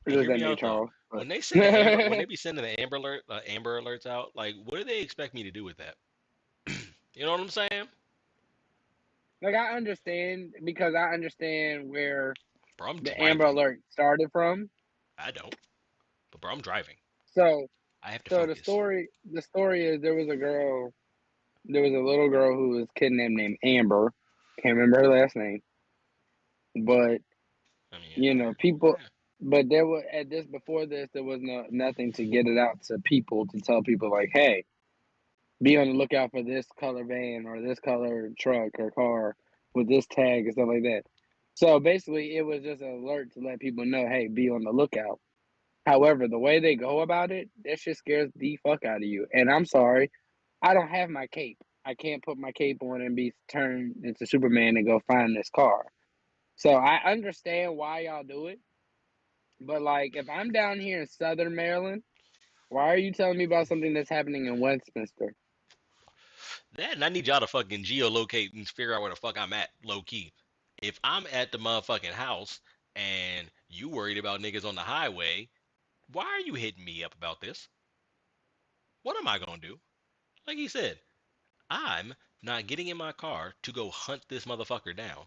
Hey, was hear that me nigga out though. Charles. But When they be sending the amber alerts out, like, what do they expect me to do with that? You know what I'm saying? like, I understand because I understand where Bro, I'm the Amber driving. Alert started from. I don't, but bro, I'm driving. So, I have to so the focus. story is there was a little girl who was kidnapped named Amber. Can't remember her last name, but I mean, you know, people. yeah. But there was at this before this, there was nothing to get it out to people to tell people like, hey, be on the lookout for this color van or this color truck or car with this tag and stuff like that. So basically, it was just an alert to let people know, hey, be on the lookout. However, the way they go about it, that shit scares the fuck out of you. And I'm sorry, I don't have my cape. I can't put my cape on and be turned into Superman and go find this car. So I understand why y'all do it. But like, if I'm down here in Southern Maryland, why are you telling me about something that's happening in Westminster? That and I need y'all to fucking geolocate and figure out where the fuck I'm at, low key. If I'm at the motherfucking house and you worried about niggas on the highway, why are you hitting me up about this? What am I gonna do? Like he said, I'm not getting in my car to go hunt this motherfucker down.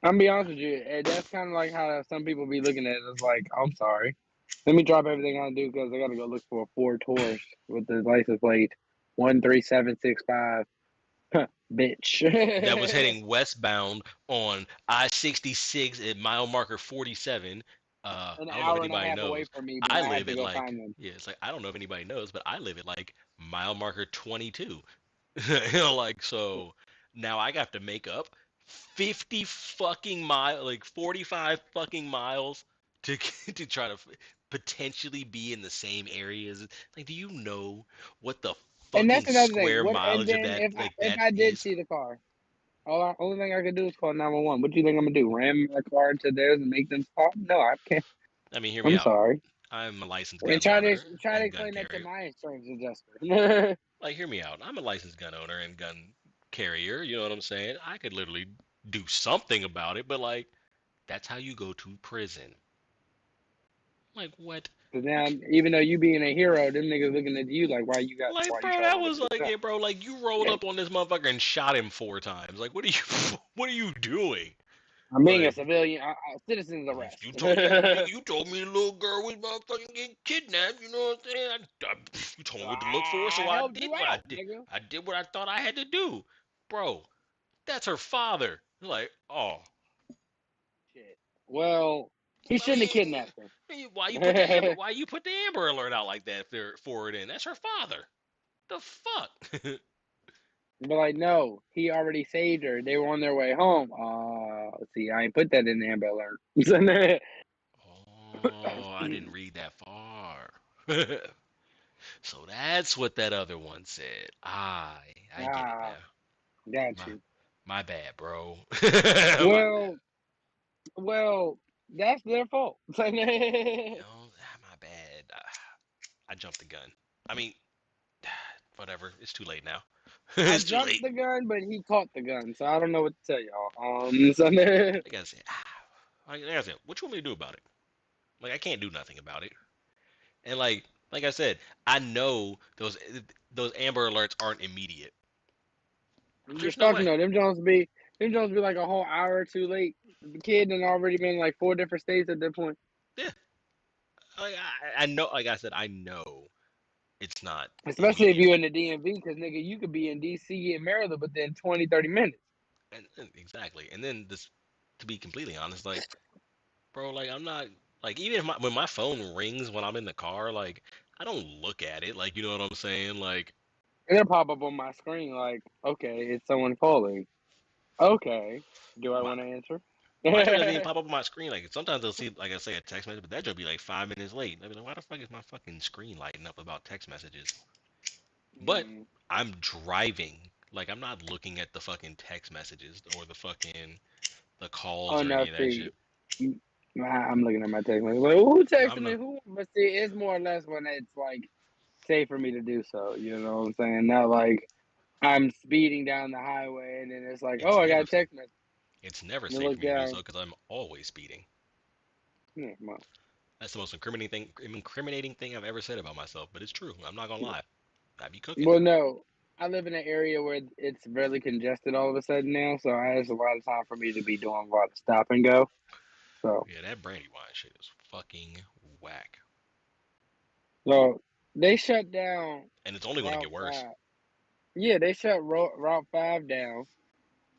I'm gonna be honest with you, and that's kind of like how some people be looking at it. It's like, I'm sorry, let me drop everything I do because I gotta go look for a Ford Taurus with the license plate 13765. That was Bitch. heading westbound on I-66 at mile marker 47. An I don't know if hour and a anybody half away knows. from me, but I I have live to at go like, find them. yeah, it's like I don't know if anybody knows, but I live at like mile marker 22. You know, like so now I got to make up 50 fucking mile, like 45 fucking miles to to try to potentially be in the same areas. Like, do you know what the And fucking that's another thing. square What? And mileage of then that if that I did is? see the car, only thing I could do is call 911. What do you think I'm gonna do? Ram my car into theirs and make them stop? No, I can't. I mean, hear me I'm out. sorry. I'm a licensed And gun owner try to and gun explain that to carrier. my insurance adjuster. Like, hear me out. I'm a licensed gun owner and gun carrier. You know what I'm saying? I could literally do something about it, but like, that's how you go to prison. Like, what? So now, even though you being a hero, them niggas looking at you like, Like, why you bro, trying that to get was picked like, up? yeah, bro, like you rolled up on this motherfucker and shot him 4 times. Like, what are you, what are you doing? I'm being a Like, civilian, citizen's you arrest. told you nigga, you told me the little girl was motherfucking getting kidnapped. You know what I'm saying? You told me what to look for, so I I helped did you what I out, did. nigga. I did what I thought I had to do, bro. That's her father. Like, oh, Shit. Well, He I shouldn't have kidnapped her. mean, why you put the Amber Alert out like that for it in? That's her father. The fuck? But like, no, he already saved her. They were on their way home. See, I ain't put that in the Amber Alert. Oh, I didn't read that far. So that's what that other one said. I get it ah, now. got My you. my bad, bro. My bad. Well, well, that's their fault. You know, my bad. I jumped the gun. I mean, whatever. It's too late now. I It's too jumped late. the gun, but he caught the gun, so I don't know what to tell y'all. So I gotta say, like I said, what you want me to do about it? Like I can't do nothing about it. And like I said, I know those Amber Alerts aren't immediate. you're There's no fucking way. know them Jones be like a whole hour or two late. The kid had already been in like 4 different states at that point. Yeah, I know. Like I said, I know it's not Especially if immediate. you're in the DMV, because nigga, you could be in DC and Maryland within 20, 30 minutes. And exactly. And then this, to be completely honest, like, bro, like I'm not like even if when my phone rings when I'm in the car, like I don't look at it. Like you know what I'm saying? Like And it'll pop up on my screen like, okay, it's someone calling. Okay. Do I my want to answer? my joint doesn't even pop up on my screen. Like sometimes they'll see like I say a text message, but that joint be like 5 minutes late. I'll be like, why the fuck is my fucking screen lighting up about text messages? But Mm. I'm driving. Like I'm not looking at the fucking text messages or the calls Oh or no, any of that see, shit. I'm looking at my text message. Like, who No, texted I'm me? not. Who? But see, it's more or less when it's like safe for me to do so. You know what I'm saying? Not like I'm speeding down the highway and then it's like, It's oh, I got never a safe. text message. It's never And I safe look for me to do so down. because I'm always speeding. Yeah, well, That's the most incriminating thing I've ever said about myself. But it's true. I'm not gonna lie. I be cooking. well, no, I live in an area where it's really congested all of a sudden now, so there's a lot of time for me to be doing a lot of stop and go. So, Yeah, that brandy wine shit is fucking whack, so they shut down and it's only gonna Route get worse. 5. Yeah, they shut Route 5 down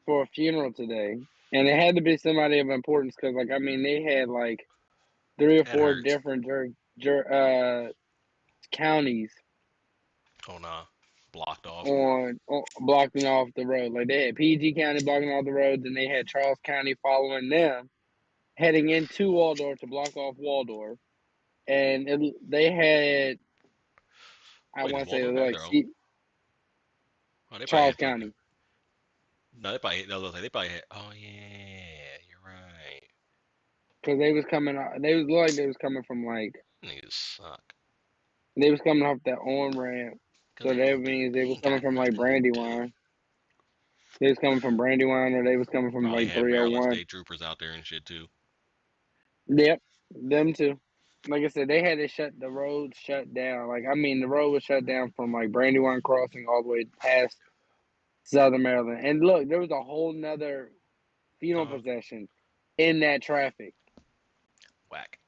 for a funeral today, and it had to be somebody of importance because, like, I mean, they had like three or That four hurts. different counties Oh nah, blocked off. on blocking off the road. Like they had PG County blocking off the roads, and they had Charles County following them, heading into Waldorf to block off Waldorf, and they had I Wait, does want to say it Waldorf was have like their own? Oh, they probably Charles had talking. County No, they probably. No, they probably had. Oh yeah, you're right. because they was coming. They was like they was coming from like Niggas suck. they was coming off that on ramp. Cause So they that don't do. means They they was ain't coming got from like nothing to do. Brandywine. They was coming from Brandywine, or they was coming from Probably like had Maryland 301. state troopers out there and shit too. Yep, them too. Like I said, they had to shut the road shut down. Like I mean, the road was shut down from like Brandywine crossing all the way past Southern Maryland. And look, there was a whole nother funeral Uh, procession in that traffic. whack.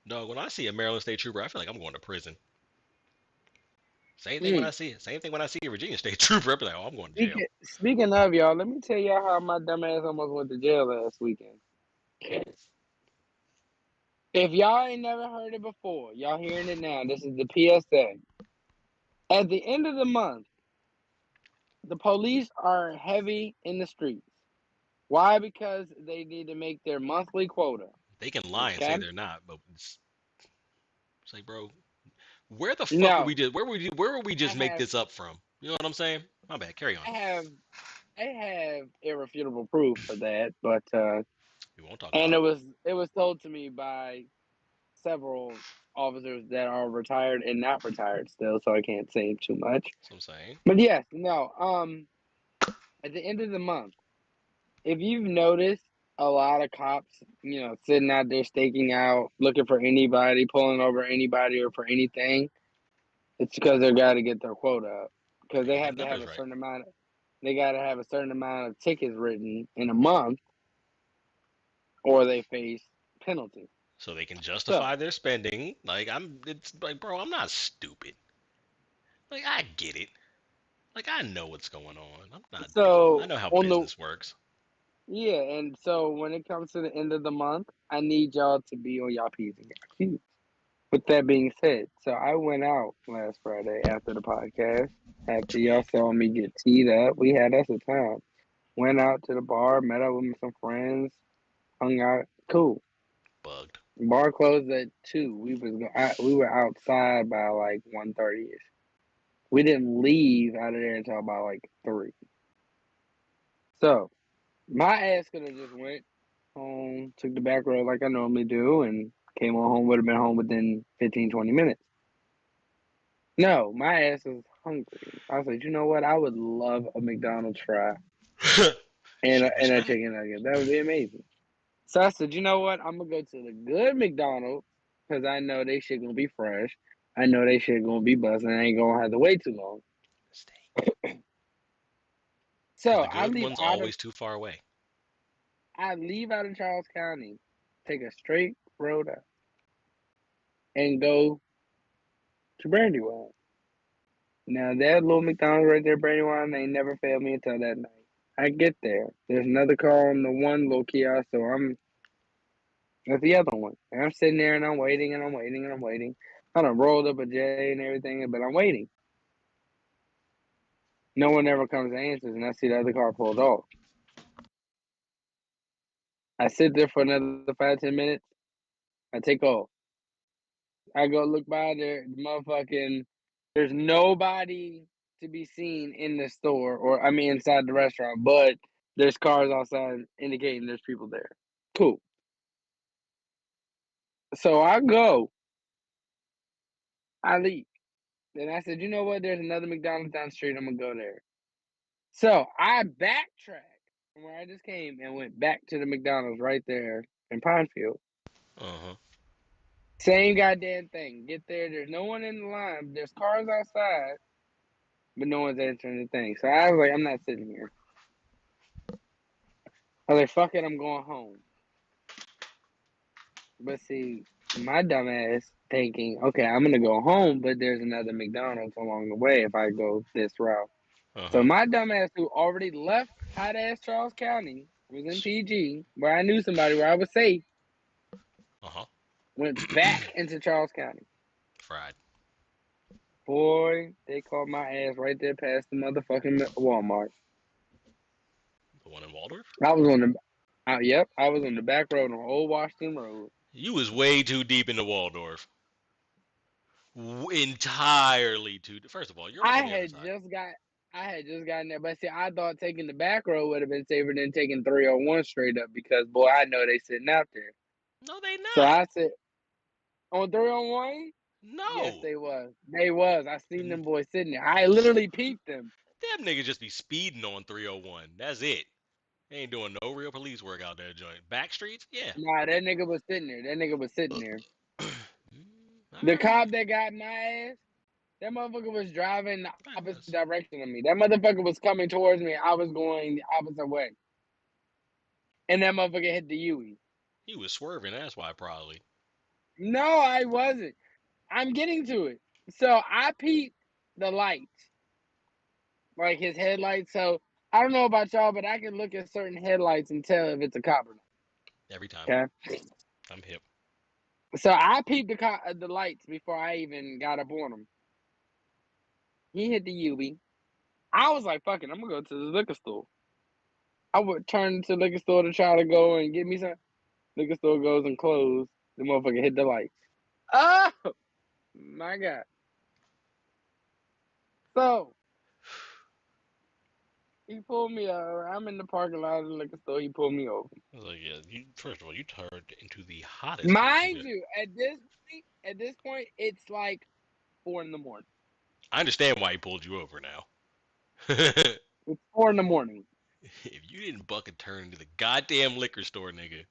Dog, when I see a Maryland state trooper, I feel like I'm going to prison. Same thing when Mm. I see it. Same thing when I see a Virginia state trooper. I be like, oh, I'm going to jail. Speaking of y'all, let me tell y'all how my dumb ass almost went to jail last weekend. If y'all ain't never heard it before, y'all hearing it now. This is the PSA. At the end of the month, the police are heavy in the streets. Why? Because they need to make their monthly quota. They can lie and say Okay? they're not, but it's like, bro, where the fuck would we No, just where would we I just make have this up from? You know what I'm saying? My bad. Carry on. I have I have irrefutable proof for that, but We won't talk and about it. it was told to me by several officers that are retired and not retired still, so I can't say too much. That's what I'm saying. But yes, no. At the end of the month, if you've noticed a lot of cops, sitting out there staking out, looking for anybody, pulling over anybody or for anything, it's because they got to get their quota up. Because They they get their have to have numbers a right, certain amount of, they got to have a certain amount of tickets written in a month, or they face penalty. so they can So, justify their spending. Like it's like, bro, I'm not stupid. Like I get it. Like I know what's going on. I'm not dumb. I so know how on the business works. Yeah, and so when it comes to the end of the month, I need y'all to be on y'all P's and y'all Q's. With that being said, so I went out last Friday after the podcast. After y'all Twig. saw me get teed up, we had us a time. Went out to the bar, met up with some friends, hung out. Cool. Bugged. Bar closed at 2. We were outside by like 1:30 ish. We didn't leave out of there until about like 3. So my ass could have just went home, took the back road like I normally do, and came on home. Would have been home within 15, 20 minutes. No, my ass is hungry. I was like, you know what? I would love a McDonald's fry and Shouldn't be a surprised. chicken nugget. That would be amazing. So I said, you know what? I'm gonna go to the good McDonald's because I know they shit gonna be fresh. I know they shit gonna be buzzing. I ain't gonna have to wait too long. Steak. Because So the good one's always too far away. I leave out of Charles County, take a straight road up, and go to Brandywine. Now that little McDonald's right there, Brandywine, ain't never failed me until that night. I get there. There's another car on the one little kiosk, so I'm at the other one. And I'm sitting there and I'm waiting and I'm waiting and I'm waiting. I done rolled up a J and everything, but I'm waiting. No one ever comes and answers, and I see the other car pulled off. I sit there for another 5, 10 minutes. I take off. I go look by there, motherfucking. There's nobody to be seen in the store, or I mean inside the restaurant, but there's cars outside indicating there's people there. Cool. So I go, I leave. Then I said, you know what? There's another McDonald's down the street. I'm gonna go there. So I backtracked from where I just came and went back to the McDonald's right there in Pinefield. Uh huh. Same goddamn thing. Get there. There's no one in the line. There's cars outside, but no one's answering the thing. So I was like, I'm not sitting here. I was like, fuck it, I'm going home. But see, my dumb ass thinking, okay, I'm gonna go home, but there's another McDonald's along the way if I go this route. Uh So huh. my dumb ass who already left hot ass Charles County, was in PG, where I knew somebody where I was safe, Uh huh. went back into Charles County. Fried. Boy, they caught my ass right there past the motherfucking Walmart. The one in Waldorf? I was on yep, I was on the back road on Old Washington Road. You was way too deep into Waldorf. Entirely too. First of all, you're almost I on the other had side. just got, I had just gotten there, but see, I thought taking the back road would have been safer than taking 301 straight up because boy, I know they sitting out there. No, they So not. I said on 301, yes, No. they was. They was. I seen N- them boys sitting there. I literally peeped them. Them niggas just be speeding on 301. That's it. They ain't doing no real police work out there, joint. Back streets? Yeah. Nah, that nigga was sitting there. That nigga was sitting there. All The right. cop that got my ass, that motherfucker was driving the I opposite was. direction of me. That motherfucker was coming towards me. I was going the opposite way. And that motherfucker hit the UE. He was swerving. That's why, probably. No, I wasn't. I'm getting to it. So I peeped the lights, like his headlights. So I don't know about y'all, but I can look at certain headlights and tell if it's a cop or Every time. not. Okay. I'm hip. So I peeped the lights before I even got up on him. He hit the UV. I was like, fuck it, I'm gonna go to the liquor store. I would turn to the liquor store to try to go and get me some. Liquor store goes and closed. The motherfucker hit the lights. Oh my god. So he pulled me over. I'm in the parking lot of the liquor store. He pulled me over. I was like, yeah. First of all, you turned into the hottest person. Mind you, at this point, it's like 4 in the morning. I understand why he pulled you over now. If It's 4 in the morning. you didn't buck and turn into the goddamn liquor store, nigga,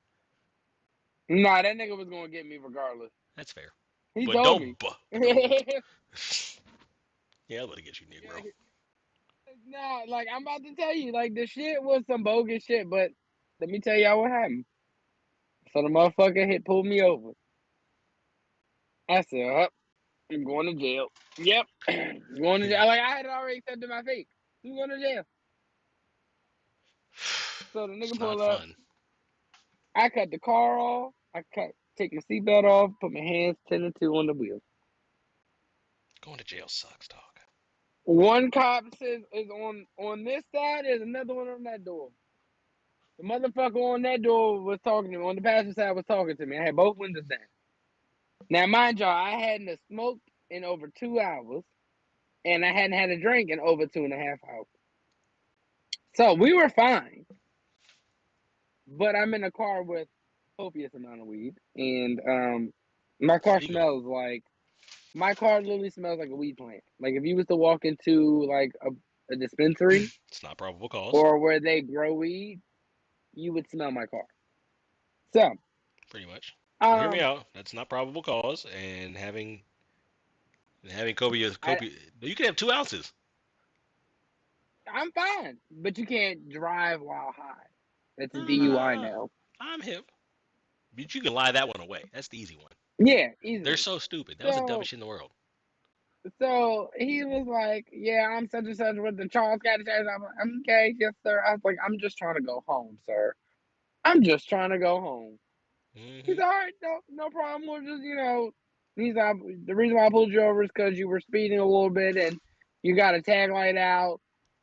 Nah, that nigga was gonna get me regardless. that's fair. He But told me. don't. Yeah, I'm gonna get you, Negro. Nah, like I'm about to tell you, like the shit was some bogus shit, but let me tell y'all what happened. So the motherfucker hit pulled me over. I said, I'm going to jail. Yep. Going to jail. Like I had already said to my face, I'm going to jail. So the It's nigga not pull up. fun. I cut the car off. Take my seatbelt off, put my hands 10 and 2 on the wheel. Going to jail sucks, dog. One cop says is on this side, there's another one on that door. The motherfucker on that door was talking to me. On the passenger side was talking to me. I had both windows down. Now, mind y'all, I hadn't smoked in over 2 hours, and I hadn't had a drink in over 2.5 hours. So we were fine. But I'm in a car with copious amount of weed, and my It's car legal. smells like my car literally smells like a weed plant. Like if you was to walk into like a dispensary It's not probable cause. or where they grow weed, you would smell my car. So, Pretty much. So hear me um, out. That's not probable cause, and having copious I copious. You can have 2 ounces. I'm fine, but you can't drive while high. That's a DUI Uh, now. I'm hip. But you can lie that one away. That's the easy one. Yeah, They're easily. so stupid. That was the So, dumbest shit in the world. so he was like, "Yeah, I'm such and such with the Charles County Sheriff's." I'm like, "Okay, yes, sir." I was like, "I'm just trying to go home, sir. I'm just trying to go home." He's Hmm. all right, no problem. We'll just, he's like, the reason why I pulled you over is because you were speeding a little bit and you got a tag light out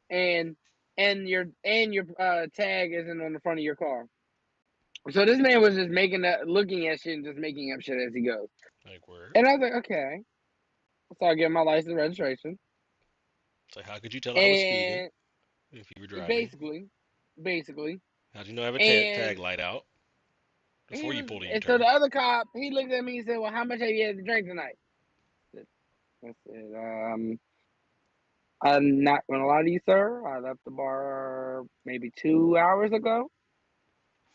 and your tag isn't on the front of your car. So this man was just looking at shit and just making up shit as he goes. Like word. And I was like, okay. So I get my license and registration. It's like, how could you tell I was speeding And if you were driving? basically, basically. How'd you know I have a tag And light out before you pulled a and so U-turn? the other cop, he looked at me and said, "Well, how much have you had to drink tonight?" I said, I'm not gonna lie to you, sir. I left the bar maybe 2 hours ago,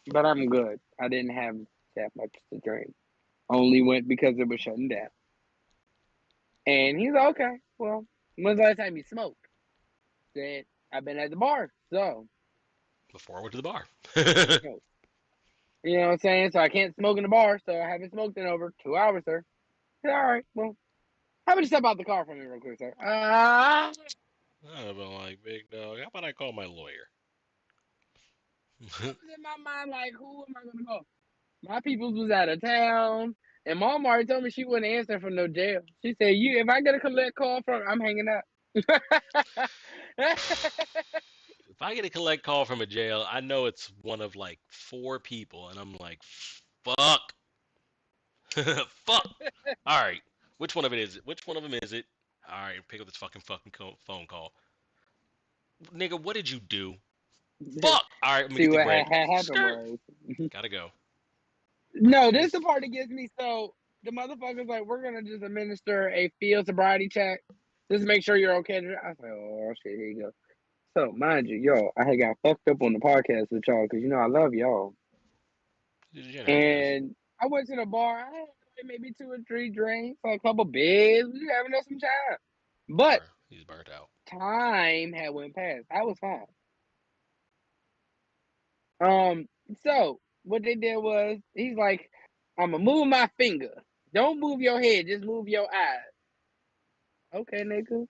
but I'm good. I didn't have that much to drink. Only went because it was shutting down. And he's like, okay, well, when's the last time you smoked? Said, I've been at the bar, so Before I went to the bar. smoke. You know what I'm saying? So I can't smoke in the bar, so I haven't smoked in over 2 hours, sir. Said, all right, well, how about you step out the car for me real quick, sir? I'd have been like, big dog, how about I call my lawyer? I was in my mind like, who am I gonna call? My peoples was out of town, and Mom already told me she wouldn't answer from no jail. She said, "You, if I get a collect call from, I'm hanging up." If I get a collect call from a jail, I know it's one of like 4 people, and I'm like, fuck, fuck. All right, which one of it is it? Which one of them is it? All right, pick up this fucking phone call. Nigga, what did you do? Fuck. All right, let me See get the what bread. happened Skirt. was, Gotta go. no, this is the It's part that gets me. So the motherfucker's like, "We're gonna just administer a field sobriety check, just to make sure you're okay." I was like, "Oh shit, here you go." So mind you, yo, I had got fucked up on the podcast with y'all because I love y'all. degenerate, yes. And I went to the bar. I had like maybe 2 or 3 drinks, a couple beers. We were having us some time. But He's burnt out. time had went past. I was fine. Um, so what they did was he's like, I'm gonna move my finger. Don't move your head, just move your eyes. Okay, nigga.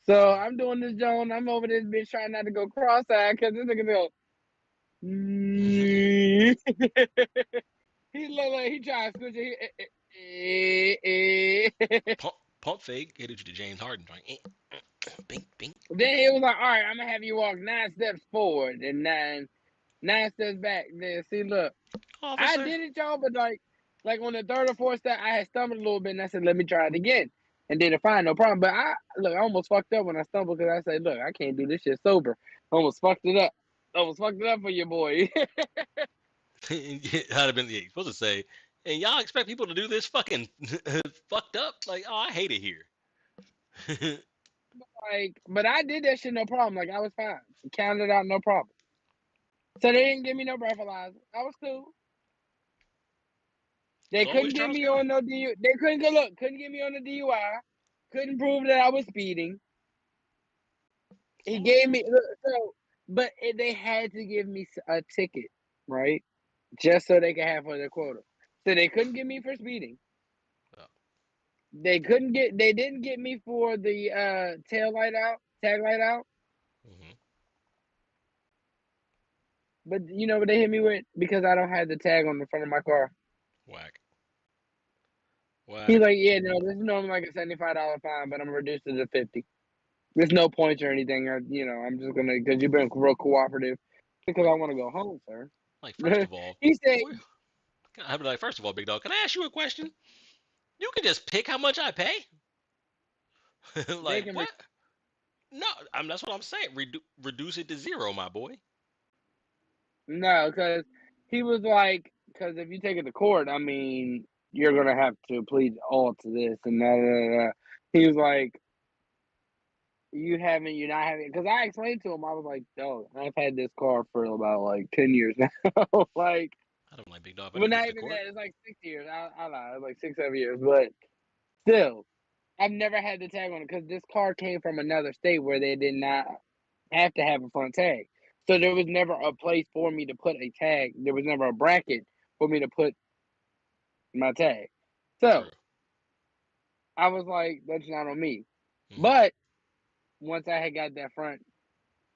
So I'm doing this, Joan. I'm over this bitch trying not to go cross-eyed because this nigga go. Mm. He look like he trying to switch it. Pump fake. Hit it to the James Harden joint. Bink, bink. Then he was like, all right, I'm gonna have you walk 9 steps forward and nine steps back. Then see, look, I Officer. did it, y'all, but like on the third or fourth step, I had stumbled a little bit, and I said, let me try it again, and did it fine, no problem. But I almost fucked up when I stumbled because I said, look, I can't do this shit sober. Almost fucked it up. Almost fucked it up for your boy. I'd have been, yeah, you're supposed to say, and y'all expect people to do this fucking fucked up? Like, oh, I hate it here. Like, but I did that shit no problem. Like I was fine. Counted out no problem. So they didn't give me no breathalyzer. I was cool. They It's always couldn't get Charles me County. on no DU. They couldn't go look. Couldn't get me on the DUI. Couldn't prove that I was speeding. It's He always gave Charles me County. but they had to give me a ticket, right? Just so they could have for their quota. So they couldn't get me for speeding. Oh. They couldn't get. They didn't get me for the tail light out, tag light out. Hmm. But you know what they hit me with? Because I don't have the tag on the front of my car. Whack. He's Whack. like, yeah, no, this is normally like a $75 fine, but I'm gonna reduce it to 50. There's no points or anything. I'm just gonna because you've been real cooperative. Because I Like, want to go home, sir. like, first of all, He said where, I'd be like, first of all, big dog, can I ask you a question? You can just pick how much I pay. they Like, can. what? No, that's what I'm saying. Reduce it to zero, my boy. No, because he was like, because if you take it to court, I mean, you're gonna have to plead all to this and that. He was like, you're not having, because I explained to him, I was like, yo, I've had this car for about like 10 years now, like, I don't like big dog. If I well, take not this to even court, that, it's like 6 years. I lied, it's like 6, 7 years, but still, I've never had the tag on it because this car came from another state where they did not have to have a front tag. So there mm, was never a place for me to put a tag. There was never a bracket for me to put my tag. true. So I was like, that's not on me. Hmm. But once I had got that front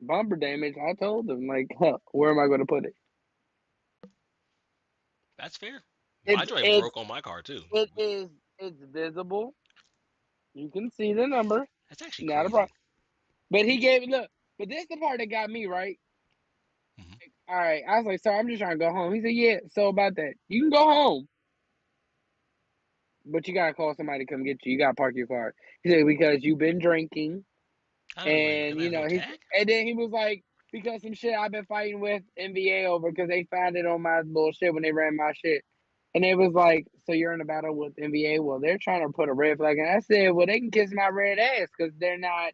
bumper damage, I told them like, huh, where am I going to put it? That's fair. My It's joint it's broke on my car too. it is it's visible. You can see the number. That's actually Not a problem. crazy. But he gave it. Look, but this is the part that got me right. Hmm. All right, I was like, "Sir, I'm just trying to go home." He said, "Yeah." So about that, you can go home, but you gotta call somebody to come get you. You gotta park your car. He said because you've been drinking, I don't wait. and That has no he tag. and then he was like, because some shit I've been fighting with NBA over because they found it on my bullshit when they ran my shit. And it was like, so you're in a battle with NBA? Well, they're trying to put a red flag. And I said, well, they can kiss my red ass because they're not.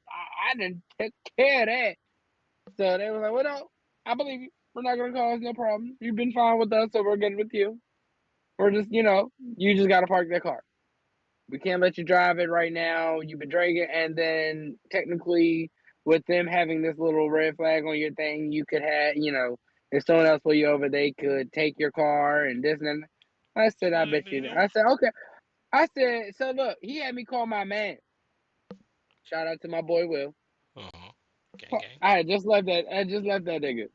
I didn't take care of that. So they were like, well, no, I believe you. We're not gonna cause no problem. You've been fine with us, so we're good with you. We're just, you just gotta park that car. We can't let you drive it right now. You've been drinking, and then technically, with them having this little red flag on your thing, you could have, if someone else pull you over, they could take your car and this and that. I said, I Fuck bet you. them. I said, okay. I said, so look, he had me call my man. Shout out to my boy Will. Uh huh. Gang gang. I had just left that. I just left that nigga.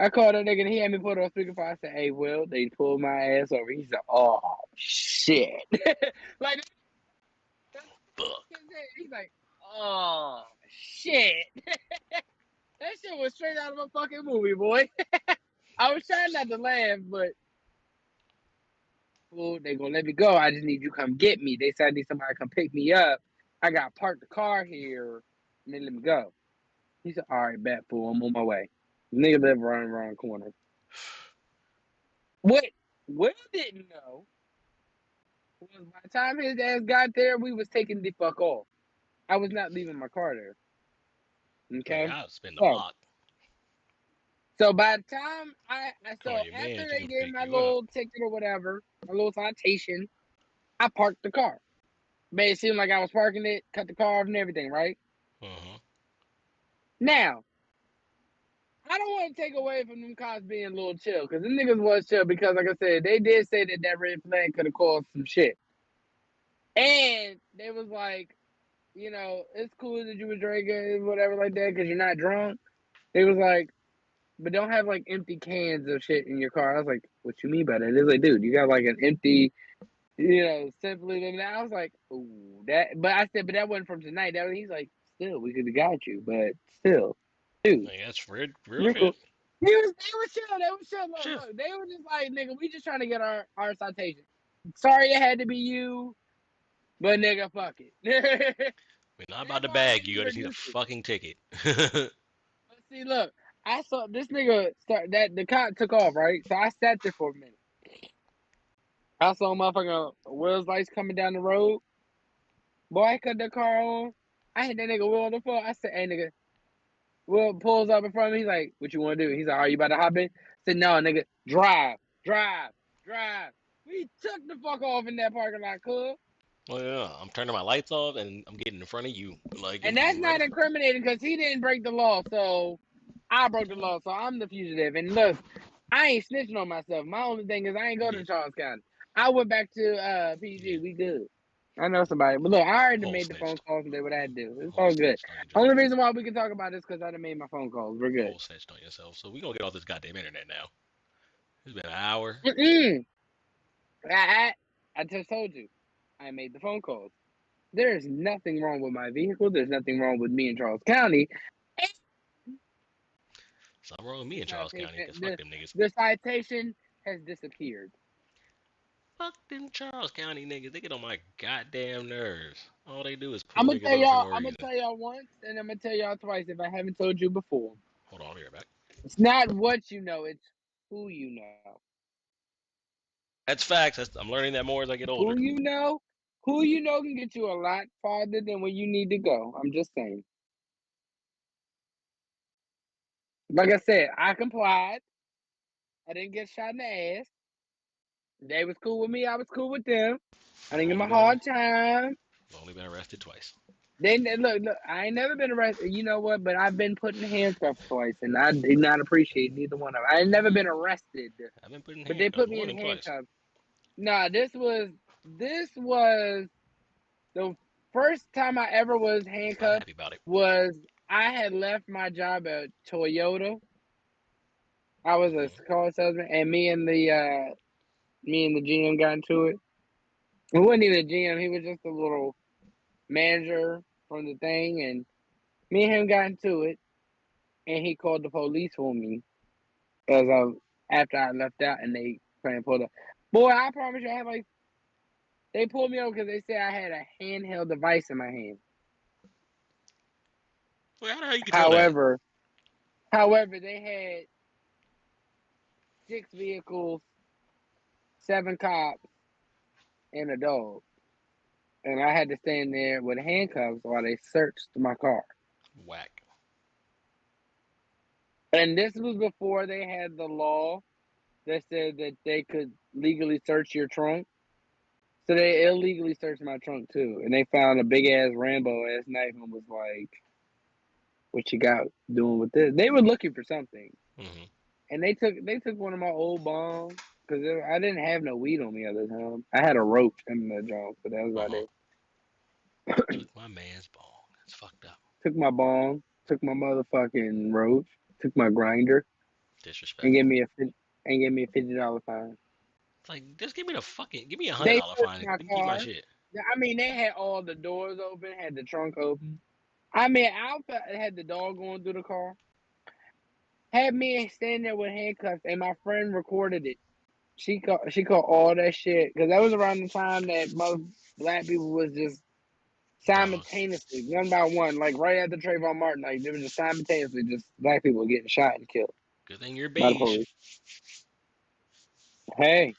I called that nigga and he had me put on speakerphone. I said, "Hey, Will, they pulled my ass over." He said, "Oh shit!" Like Fuck. he's like, "Oh shit!" That shit was straight out of a fucking movie, boy. I was trying not to laugh, but well, they gonna let me go. I just need you to come get me. They said I need somebody to come pick me up. I got parked the car here and they let me go. He said, "All right, bet, fool. I'm on my way." Nigga live running around the corner. What Will didn't know was by the time his ass got there, we was taking the fuck off. I was not leaving my car there. Oh Okay, yeah, I'll spin the so block. by the time Call your man after to they come gave pick my you up. little ticket or whatever, my little citation, I parked the car. Made it seem like I was parking it, cut the car off and everything, right? Uh huh. Now, I don't want to take away from them cops being a little chill, because them niggas was chill because, like I said, they did say that that red flag could have caused some shit. And they was like, it's cool that you were drinking, whatever like that, because you're not drunk. They was like, but don't have like empty cans of shit in your car. I was like, what you mean by that? It's like, dude, you got like an empty, simply limited. I was like, ooh, that. But I said, but that wasn't from tonight. He's like, still, we could have got you, but still, dude, Like, that's real you're shit. cool. They were chill. They were chill. Shit. Look, they were just like, nigga, we just trying to get our citation. Sorry it had to be you, but nigga, fuck it. We're not about That's to why I bag gave you. you I just need a reduces. fucking ticket. But see, look, I saw this nigga start that the cop took off, right? So I sat there for a minute. I saw motherfucker Will's lights coming down the road. Boy, I cut the car on. I hit that nigga Will on the phone. I said, hey nigga, Will pulls up in front of me. He's like, what you want to do? He's like, are you about to hop in? I said, no, nigga, drive, drive, drive. We took the fuck off in that parking lot, cuz. Well, yeah, I'm turning my lights off and I'm getting in front of you. Like, And you that's ready? not incriminating because he didn't break the law. So I broke the law. So I'm the fugitive. And look, I ain't snitching on myself. My only thing is I ain't go Yeah, to Charles County. I went back to yeah. PG. We good. I know somebody. But look, I already Whole made the phone snitched. calls and did what I had to do. It's Whole all good. snitched on your Only job. reason why we can talk about this because I done made my phone calls. We're good. Whole snitched on yourself. So we gonna get off this goddamn internet now. It's been an hour. Mm-mm. I, I just told you. I made the phone calls. There is nothing wrong with my vehicle. There's nothing wrong with me in Charles County. Something wrong with me The in Charles County, citation, cause fuck them niggas. the citation has disappeared. Fuck them Charles County niggas. They get on my goddamn nerves. All they do is I'm pull gonna niggas tell over for y'all. no I'm gonna reason. tell y'all once, and I'm gonna tell y'all twice if I haven't told you before. Hold on, I'll be right back. It's not what you know; it's who you know. That's facts. I'm learning that more as I get older. Who you know can get you a lot farther than where you need to go. I'm just saying. Like I said, I complied. I didn't get shot in the ass. They was cool with me. I was cool with them. I I've didn't give only them a been hard time. only been arrested twice. Look. I ain't never been arrested. You know what? But I've been put in handcuffs twice, and I did not appreciate neither one of them. I ain't never been arrested, I've been put in but they handcuffs put me more in than twice. handcuffs. Nah, this was the first time I ever was Was not handcuffed. happy about it. Was I had left my job at Toyota. I was a Hmm. car salesman, and me and the GM got into it. It wasn't even a GM; he was just a little manager from the thing, and me and him got into it, and he called the police on me as I after I left out, and they trying to pull up. Boy, I promise you, I had like they pulled me over because they said I had a handheld device in my hand. Well, how the hell you control that? However, however, they had 6 vehicles, 7 cops, and a dog, and I had to stand there with handcuffs while they searched my car. Whack. And this was before they had the law that said that they could legally search your trunk. So they illegally searched my trunk too, and they found a big ass Rambo ass knife and was like, "What you got doing with this?" They were looking for something, Hmm. and they took one of my old bombs because I didn't have no weed on me at the time. I had a roach in the junk, but that was Uh about huh. it. Took my man's ball. That's fucked up. Took my bomb, took my motherfucking roach, took my grinder, and gave Disrespectful. me a $50 fine. It's like just give me the fucking give me a hundred They dollar searched fine. my Let me keep my car. shit. I mean, they had all the doors open, had the trunk open. I mean, had the dog going through the car. Had me standing there with handcuffs, and my friend recorded it. She caught all that shit because that was around the time that most black people was just Dog. simultaneously, one by one, like right after Trayvon Martin, like they were just simultaneously just black people getting shot and killed Good thing you're by the beige. police. Hey,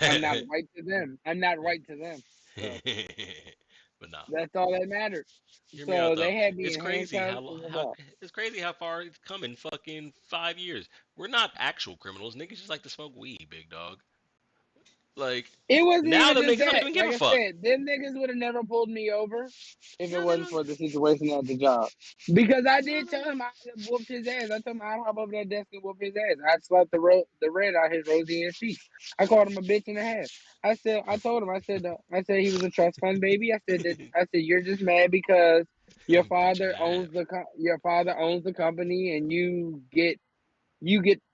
I'm not white to them. I'm not right to them. So But nah. that's all that mattered. Hear me out So though. they had me It's in crazy handcuffs and how about. it's crazy how far it's come in fucking 5 years. We're not actual criminals. Niggas just like to smoke weed, big dog. Like It wasn't now even them just niggas don't that. even give Like a I fuck. said, them niggas would have never pulled me over if it Now they wasn't don't. for the situation at the job. Because I Now did they, tell him I whooped his ass. I told him I'd hop over that desk and whoop his ass. I slapped the red out his rosy ass cheek. I called him a bitch and a half. I told him, I said he was a trust fund baby. I said you're just mad because bitch and a half. your father owns the company and you get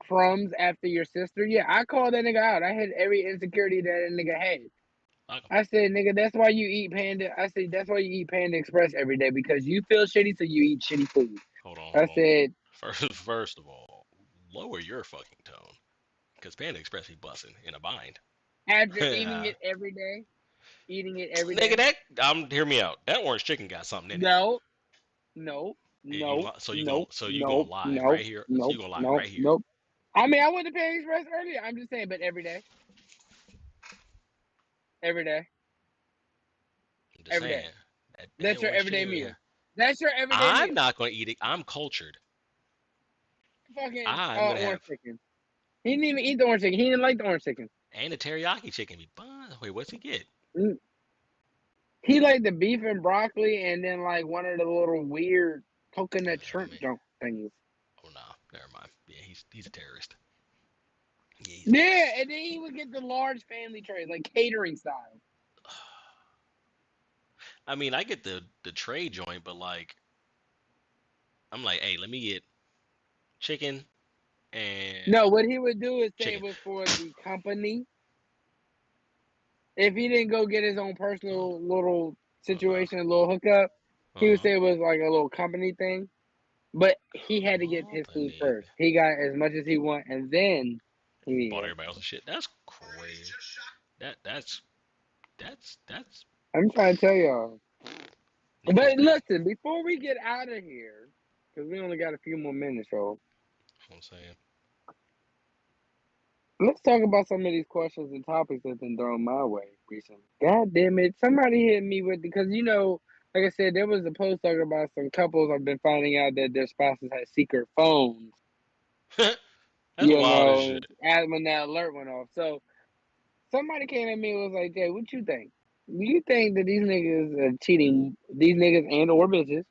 crumbs after your sister. Yeah, I called that nigga out. I had every insecurity that nigga had. Fuck 'em. I said, nigga, that's why you eat Panda. I said, that's why you eat Panda Express every day because you feel shitty, so you eat shitty food. Hold on, I hold on. said, First of all, lower your fucking tone, cause Panda Express be busting in a bind. after Nigga, eating it every day. that hear me out. That orange chicken got something in it. No, no, You no, so you gonna no, lie no, right here? So no, you gonna lie no, right here? no. I mean, I went to Panda Express earlier. I'm just saying, but every day, I'm just every day. saying that That's your orange everyday chicken. meal. That's your everyday I'm meal. not gonna eat it. I'm cultured. Fucking I'm gonna orange have chicken. He didn't even eat the orange chicken. He didn't like the orange chicken. and the teriyaki chicken be bun. Wait, what's he get? Mm. He liked the beef and broccoli and then like one of the little weird coconut Let shrimp me. junk things. Oh no, never mind. Yeah, he's a terrorist. Yeah, he's a Yeah, terrorist. and then he would get the large family trays, like catering style. I mean, I get the trade joint, but like, I'm like, hey, let me get chicken and No, what he would do is say it chicken. was for the company. If he didn't go get his own Oh, personal little oh no. situation, a little hookup, he would Uh-huh. say it was like a little company thing. But he had to get Oh, his the food nigga first. He got as much as he want, and then bought he. everybody else's shit. That's crazy. That's I'm trying to tell y'all. niggas But be. listen, before we get out of here, because we only got a few more minutes, so I'm saying. let's talk about some of these questions and topics that's been thrown my way recently. God damn it. Somebody hit me with, because like I said, there was a post talking about some couples have been finding out that their spouses had secret phones, That's wild as shit. when that alert went off. So somebody came at me and was like, Jay, what you think? Do you think that these niggas are cheating, these niggas and or bitches?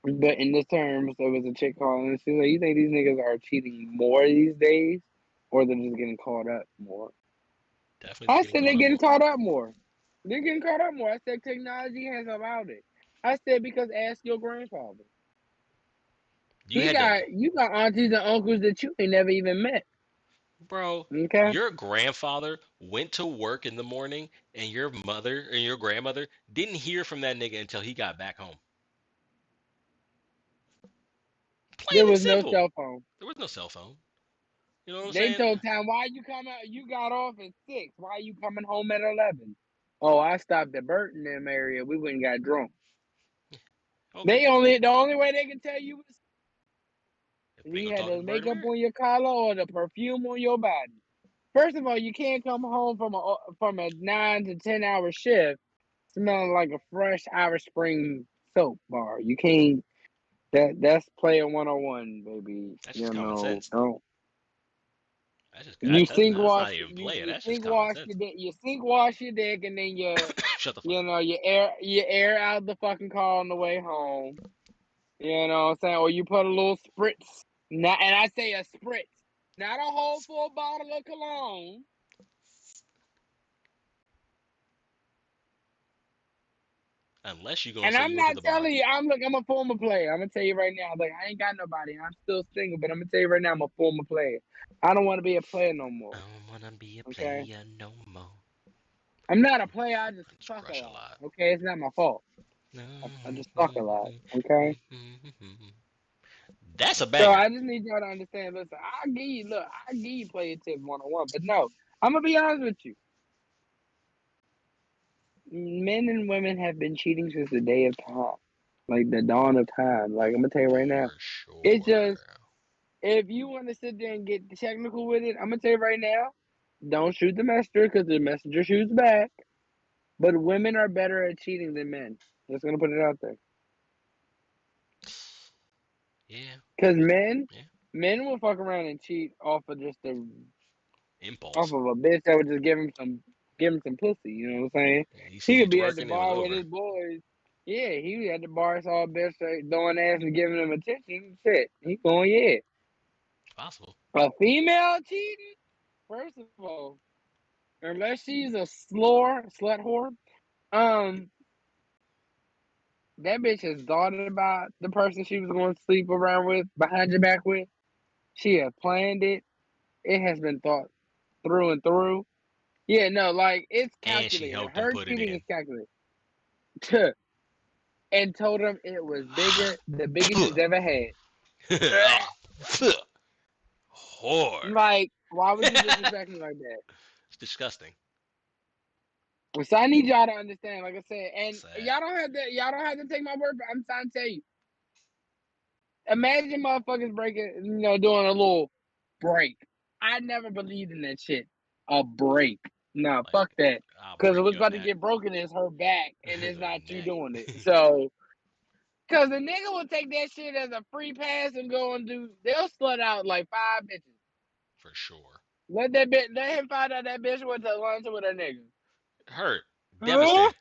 But in this terms, there was a chick calling and she was like, you think these niggas are cheating more these days? Or they're just getting caught up more? Definitely just I getting said they're caught up getting more. caught up more. They're getting caught up more. I said technology has allowed it. I said because ask your grandfather. You had to, You got aunties and uncles that you ain't never even met. bro. Okay? Your grandfather went to work in the morning, and your mother and your grandmother didn't hear from that nigga until he got back home. Plain There and was no simple. cell phone. There was no cell phone. You know what I'm They saying? told time, why you coming? You got off at 6. Why you coming home at 11? Oh, I stopped at Burton them area. We went and got drunk. Okay. The only way they can tell you was If they you gonna had talk to the the bird of makeup bear, on your collar or the perfume on your body. First of all, you can't come home from a 9 to 10 hour shift smelling like a fresh Irish Spring soap bar. You can't. That's player 101, baby. that's just common sense. Don't That's not even playing. you That's just sink common wash sense. your dick. You sink wash your dick, and then Shut the fuck up. you air out the fucking car on the way home. You know what I'm saying? Or you put a little spritz. Not, and I say a spritz, not a whole full bottle of cologne. Unless you're gonna And say I'm you went to not the bar. telling you, I'm a former player. I'm gonna tell you right now, like I ain't got nobody. I'm still single, but I'm gonna tell you right now, I'm a former player. I don't want to be a player no I more. don't wanna be a Okay, player no more. I'm not a player. I just I just fuck a crush a lot. lot. Okay, it's not my fault. I just fuck a lot. Okay, That's a so banger. I just need y'all to understand. Listen, I give you player tip 101, but no, I'm gonna be honest with you. Men and women have been cheating since the day of time, like the dawn of time. Like I'm gonna tell you right now, For it's just sure. if you want to sit there and get technical with it, I'm gonna tell you right now, don't shoot the messenger because the messenger shoots back. But women are better at cheating than men. Just gonna put it out there. Yeah, Because yeah. men will fuck around and cheat off Impulse. of a bitch that would just give him some pussy. You know what I'm saying? He He see you could be at the twerking, it was bar with over. his boys. Yeah, he at the bar, saw a bitch throwing ass and giving him attention. Shit, he going yeah. Possible. A female cheating, first of all, unless she's a slut whore, um, that bitch has thought about the person she was going to sleep around with behind your back with. She has planned it. It has been thought through and through. Yeah, no, like it's And she calculated. helped him Her put it cheating is in. calculated. And told him it was bigger, the biggest he's ever had. Ah, whore. Like, why would you It's disrespect me like that? disgusting. So I need y'all to understand, like I said, and Sad. y'all don't have to take my word for it. I'm trying to tell you. Imagine motherfuckers doing a little break. I never believed in that shit. A break. Nah, Like, fuck that. I'll Cause break what's your about to neck. get broken is her back, and it's not you Neck. doing it. So, cause the nigga will take that shit as a free pass and go and they'll slut out like 5 bitches. For sure. Let him find out that bitch went to lunch with a nigga. Hurt. Devastated.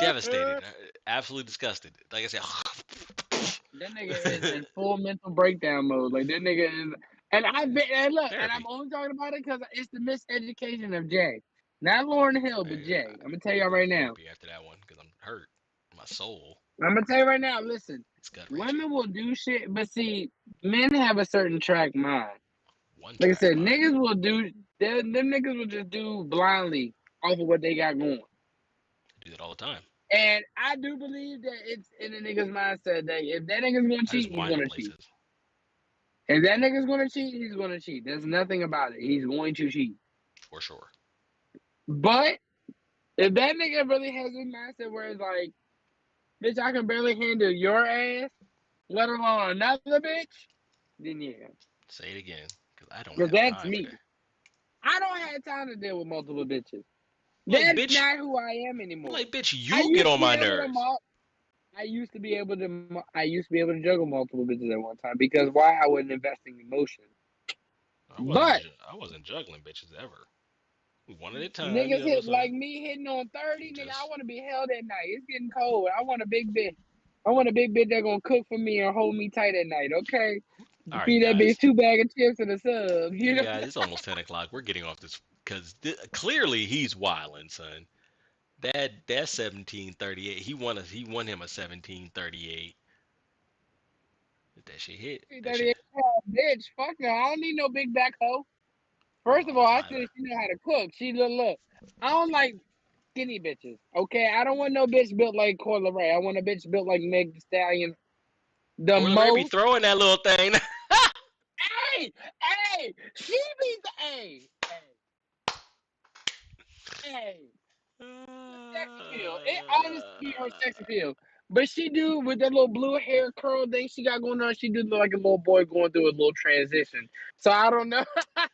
Devastated. Absolutely disgusted. Like I said. That nigga is in full mental breakdown mode. Like that nigga is, and I've been and look, and I'm Therapy. only talking about it because it's the miseducation of Jay. Not Lauren Hill, but Hey, Jay. I'm gonna tell I'm gonna y'all go to right now. therapy after that one because I'm hurt. My soul, I'm gonna tell you right now. Listen, it's gut wrenching. women will do shit, but see, men have a certain track mind. One Like I track said, mind. niggas will do. Them niggas will just do blindly off of what they got going. I do that all the time. And I do believe that it's in the nigga's mindset that if that nigga's gonna I just cheat, he's wind up gonna cheat. places If that nigga's gonna cheat, he's gonna cheat. There's nothing about it. He's going to cheat. for sure. But if that nigga really has his mindset where it's like, bitch, I can barely handle your ass, let alone another bitch, then yeah. Say it again because I don't Because have that's time for me. that. I don't have time to deal with multiple bitches. Like That's bitch, not who I am anymore. like bitch, I you get used to on be my able to nerves. I used to be able to. I used to be able to juggle multiple bitches at one time because why? I wasn't investing emotion. But I wasn't juggling bitches ever. One at a time, you niggas know what I'm hit saying? like me hitting on 30, nigga. I Just want to be held at night. It's getting cold. I want a big bitch. I want a big bitch that gonna cook for me and hold me tight at night. Okay, all right, you feed that guys. bitch 2 bag of chips and a sub. You You know. guys, it's almost 10 o'clock. We're getting off this because clearly he's wilding, son. That 1738. He won him a 1738. That shit hit. That shit. 38 bitch. Fuck no. I don't need no big back hoe. First of Oh, all, I said Tyler. she know how to cook. She look. I don't like skinny bitches. Okay, I don't want no bitch built like Coyle Ray. I want a bitch built like Meg Thee Stallion. The Coyle Ray be most. throwing that little thing. Hey, hey, she be the hey. Sex appeal. It honestly be her sex appeal. But she do with that little blue hair curl thing she got going on. She do look like a little boy going through a little transition. So I don't know. I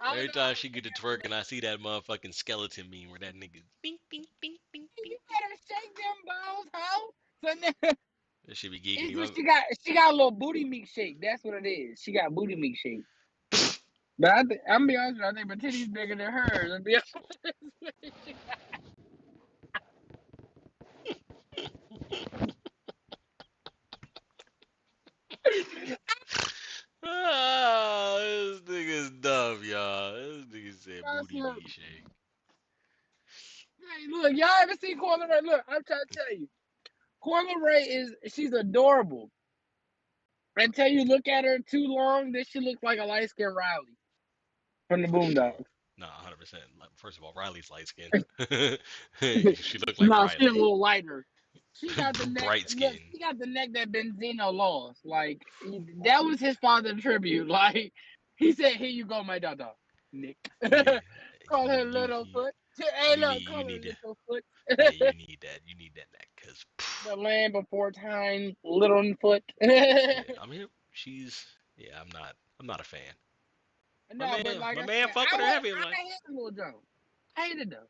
don't Every know time how she to get to figure out twerking, I see that motherfucking skeleton meme where that nigga bing bing bing bing bing. you better shake them balls, hoe. So That should be geeking it's him. just she got a little booty meat shake. That's what it is. She got booty meat shake. But I'm gonna be honest with you, I think my titty's bigger than hers. I'm be honest with you. Ah, this nigga's dumb, y'all. This nigga said I booty said, meat shake. hey, look, y'all ever seen Coyle Ray? Look, I'm trying to tell you, Coyle Ray she's adorable. Until you look at her too long, then she looks like a light skinned Riley from the First of all, Boondocks. nah, 100%. First of all, Riley's light skinned. She looked like No, she a Riley. little lighter. She got the neck. Bright Look, skin. she got the neck that Benzino lost. Like that was his father tribute. Like he said, "Here you go, my daughter, Nick." Yeah, Call you her you little you foot. Hey, look, you call her need to. little foot. Yeah, you need that neck, cause The land before time, little foot. yeah, I mean she's yeah. I'm not a fan. My No, but man, like my I man said, fuck with her heavy. I'm like I hate the little Joe. I hate it though.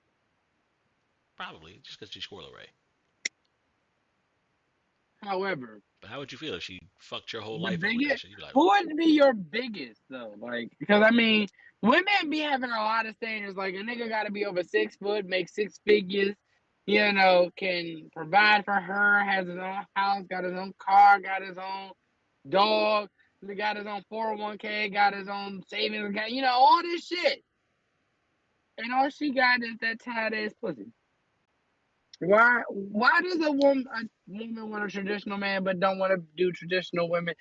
probably just cause she's Squirrel Ray. However, But how would you feel if she fucked your whole the life over that biggest, shit? You'd be like, who would be your biggest though? Like, because I mean, women be having a lot of standards. Like, a nigga got to be over 6 foot, make 6 figures. You know, can provide for her, has his own house, got his own car, got his own dog, got his own 401k, got his own savings account. You know, all this shit. And all she got is that tight ass pussy. Why does a woman want a traditional man but don't want to do traditional women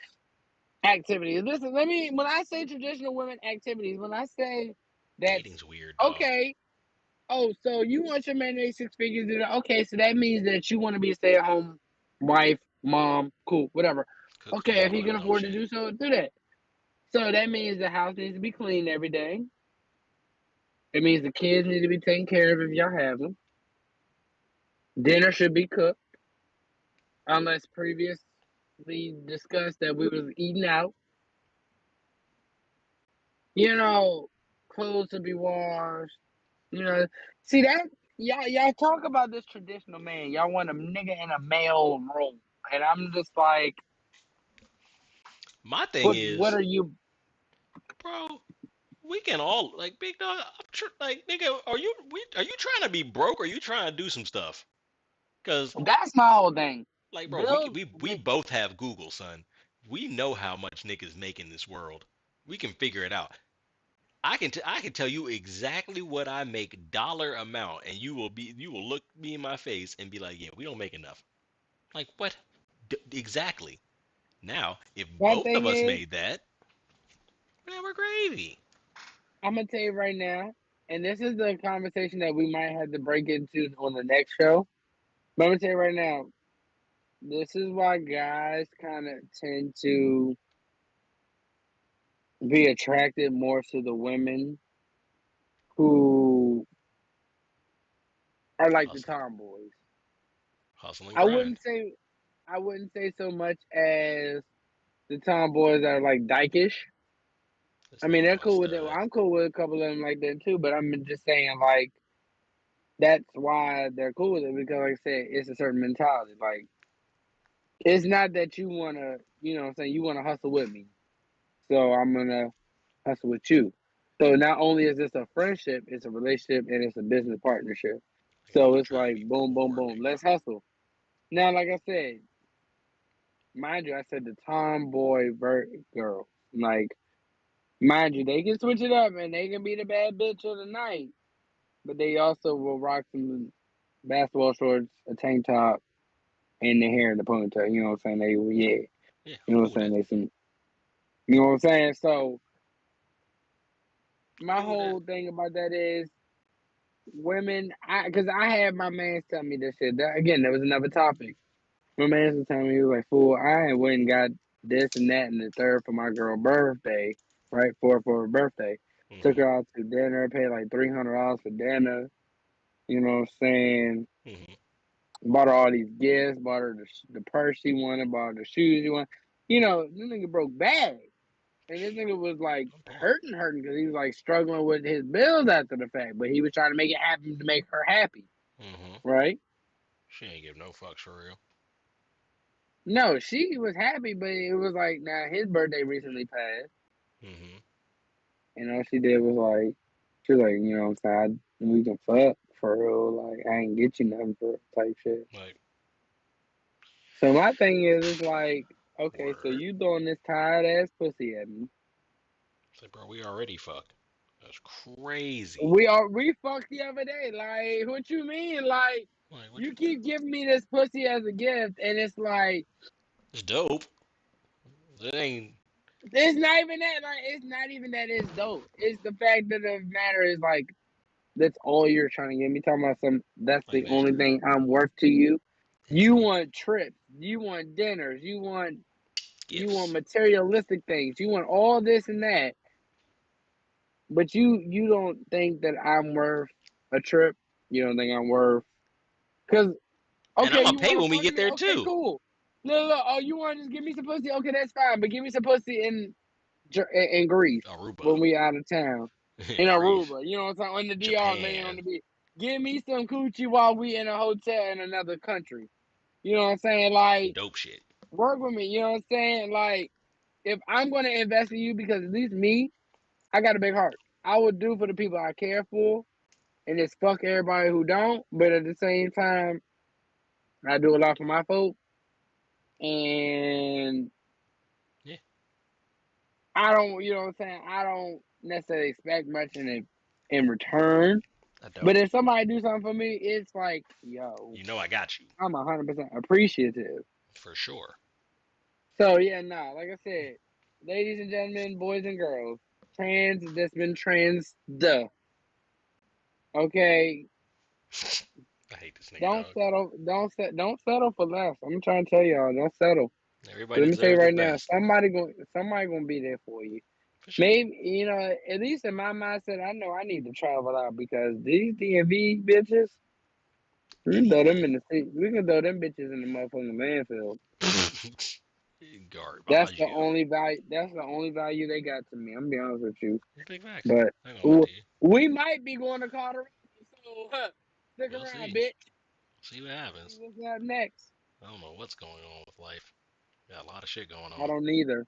activities? Listen, when I say traditional women activities, when I say that's dating's weird, dog. okay, oh, so you want your man to make 6 figures, okay, so that means that you want to be a stay-at-home wife, mom, cool, whatever. Cook for Okay, your if he can daughter, no afford to shit. do so, do that. So that means the house needs to be cleaned every day. It means the kids need to be taken care of if y'all have them. Dinner should be cooked, unless previously discussed that we was eating out. You know, clothes to be washed. You know, see that y'all talk about this traditional man. Y'all want a nigga in a male role, and I'm just like, My thing but what is, are you? bro, we can all like big dog. Like nigga, are you trying to be broke or are you trying to do some stuff? Cause That's my whole thing. like, bro, we Build we with both have Google, son. We know how much niggas make in this world. We can figure it out. I can tell you exactly what I make dollar amount, and you will look me in my face and be like, yeah, we don't make enough. Like what? Exactly. Now, if One both thing of us is, made that, man, we're gravy. I'm gonna tell you right now, and this is the conversation that we might have to break into on the next show. But I'm gonna tell you right now, this is why guys kind of tend to be attracted more to the women who are like the Hustle, tomboys. hustle and I grind. wouldn't say I wouldn't say so much as the tomboys that are like dykish. This I mean, nigga they're talking about cool with it. stud. I'm cool with a couple of them like that too. But I'm just saying, like, that's why they're cool with it because, like I said, it's a certain mentality. Like, it's not that you wanna, you know, what I'm saying you wanna hustle with me, so I'm gonna hustle with you. So not only is this a friendship, it's a relationship and it's a business partnership. Like I'm So not it's trying to like be boom, boom, poor, boom. big bro. Let's hustle. Now, like I said, mind you, I said the tomboy girl. Like, mind you, they can switch it up and they can be the bad bitch of the night, but they also will rock some basketball shorts, a tank top, and the hair in the ponytail. You know what I'm saying? They, yeah. Yeah, You I'm know cool what with I'm saying? that. They some. You know what I'm saying? So I'm my cool with that. whole thing about that is women. Because I had my man tell me this shit. That, again, that was another topic. My man was telling me, he was like, "Fool, I had went and got this and that and the third for my girl birthday, right? For her birthday. Took Mhm. her out to dinner, paid like $300 for dinner. You know what I'm saying? Mhm. Bought her all these gifts, bought her the purse she wanted, bought her the shoes she wanted. You know, this nigga broke bad. And this nigga was like I'm paying. hurting because he was like struggling with his bills after the fact, but he was trying to make it happen to make her happy, Mhm. right? She ain't give no fucks for real. No, she was happy, but it was like now his birthday recently passed, Mhm. and all she did was like, she was like, you know what I'm saying, we can fuck for real, like I ain't get you nothing for type shit. Like So my thing is, it's like, okay, so word. you throwing this tired ass pussy at me. It's like, bro, we already fucked. That's crazy. We fucked the other day. Like, what you mean? Like, Like, what you you? keep giving me this pussy as a gift, and it's like, It's dope. It ain't it's not even that. Like, it's not even that it's dope. It's the fact that the matter is like, that's all you're trying to get me. Talking about some. That's like the this. only thing I'm worth to you. You Mhm. want trips. You want dinners. You want Gifts. materialistic things. You want all this and that. But you don't think that I'm worth a trip. You don't think I'm worth because And I'm okay, gonna you pay want to when we fuck get me? there Okay, too. cool. Look. Oh, you want to just give me some pussy? Okay, that's fine. But give me some pussy in Greece Aruba. when we out of town. In Greece. Aruba, you know what I'm saying? On the DR, laying on Japan. the beach. Give me some coochie while we in a hotel in another country. You know what I'm saying? Some Like, dope shit. work with me. You know what I'm saying? Like, if I'm gonna invest in you, because at least me, I got a big heart. I would do for the people I care for, and it's fuck everybody who don't. But at the same time, I do a lot for my folks. And Yeah, I don't, you know what I'm saying? I don't necessarily expect much in return. I But don't. if somebody do something for me, it's like, yo, You know I got you. I'm 100% appreciative. For sure. So yeah, nah, like I said, ladies and gentlemen, boys and girls, trans that's been trans, okay, I hate this nigga, don't dog. settle, don't settle for less. I'm trying to tell y'all, don't settle. Everybody Let me tell you deserves the right now, best. somebody gonna be there for you. For sure. Maybe you know, at least in my mindset, I know I need to travel out because these DMV bitches, we can throw them Anything. in the sea. We can throw them bitches in the motherfucking landfill. Guard That's behind the you. only value. That's the only value they got to me. I'm gonna be honest with you. Big facts. But I ain't gonna lie to you. we might be going to Colorado, so stick We'll around, see. bitch. See what See happens. what's up next. I don't know what's going on with life. Got a lot of shit going I on. don't either.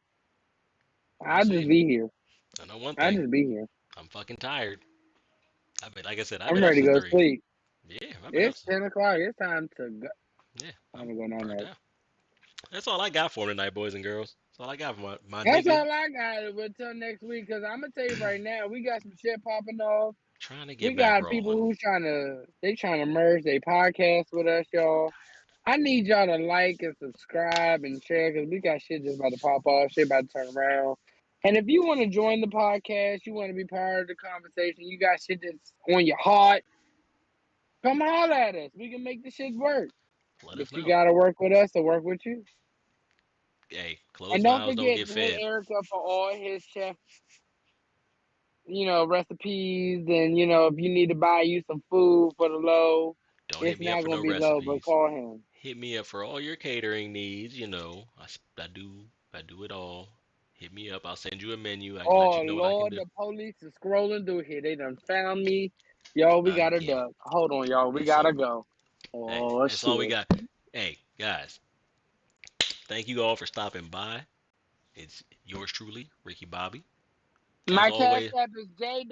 We'll I'll just see. be here. I know one I'll thing. just be here. I'm fucking tired. Like I said, I've I'm been up ready to since go to 3. sleep. Yeah, I've been up It's since. 10 o'clock. It's time to go. Yeah, Time I'm to go night burnt night. out. That's all I got for tonight, boys and girls. That's all I got for my That's nigga. all I got until next week. Cause I'm gonna tell you right now, we got some shit popping off. Trying to We get back got people rolling. who's trying to merge their podcast with us, y'all. I need y'all to like and subscribe and share because we got shit just about to pop off, shit about to turn around. And if you want to join the podcast, you want to be part of the conversation, you got shit that's on your heart, come holler at us. We can make the shit work. Let us But you know. gotta work with us to work with you. Hey, And closed don't mouths don't forget get to hit fed. Erica for all his chef, recipes. And if you need to buy you some food for the low, Don't hit it's me up not for gonna no be low, but recipes. call him. Hit me up for all your catering needs. I do it all. Hit me up. I'll send you a menu. I can let Oh you know what I can Lord, do. the police is scrolling through here. They done found me. Yo, we gotta Yeah, duck. Hold on, y'all. We it's gotta over. go. Hey, Oh that's all we shit. got. Hey, guys, thank you all for stopping by. It's yours truly, Ricky Bobby. As My cash always, app is J$94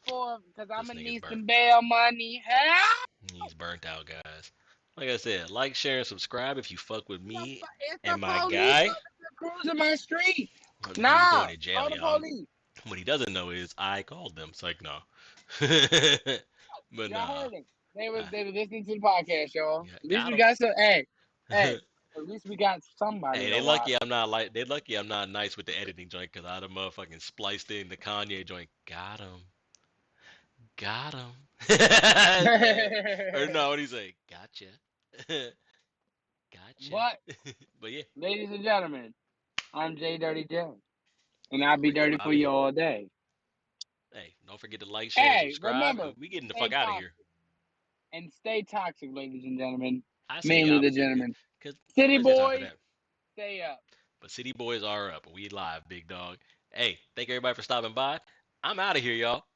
because I'm this gonna nigga's need burnt. some bail money. Help! He's burnt out, guys. Like I said, like, share, and subscribe if you fuck with me It's the and my police guy. cruising my street. He's going Nah, to jail, call the y'all. police. What he doesn't know is I called them. It's like, no. But Y'all nah. heard them. They was Uh, they was listening to the podcast, y'all. yeah, At least got we him. got some. Hey. At least we got somebody Hey, to they watch. lucky I'm not like they lucky I'm not nice with the editing joint because I'd have motherfucking spliced in the Kanye joint. Got him. Or no, what do you say? Gotcha. Gotcha. But, But yeah, ladies and gentlemen, I'm J Dirty J, and I'll be Ricky dirty for Bobby. you all day. Hey, don't forget to like, share, and Hey, subscribe, remember, and we getting the stay fuck out of here. toxic and stay toxic, ladies and gentlemen. I say the Mainly the opposite gentlemen. because City where's the time for boys, that? stay up. But City Boys are up. We live, big dog. Hey, thank everybody for stopping by. I'm out of here, y'all.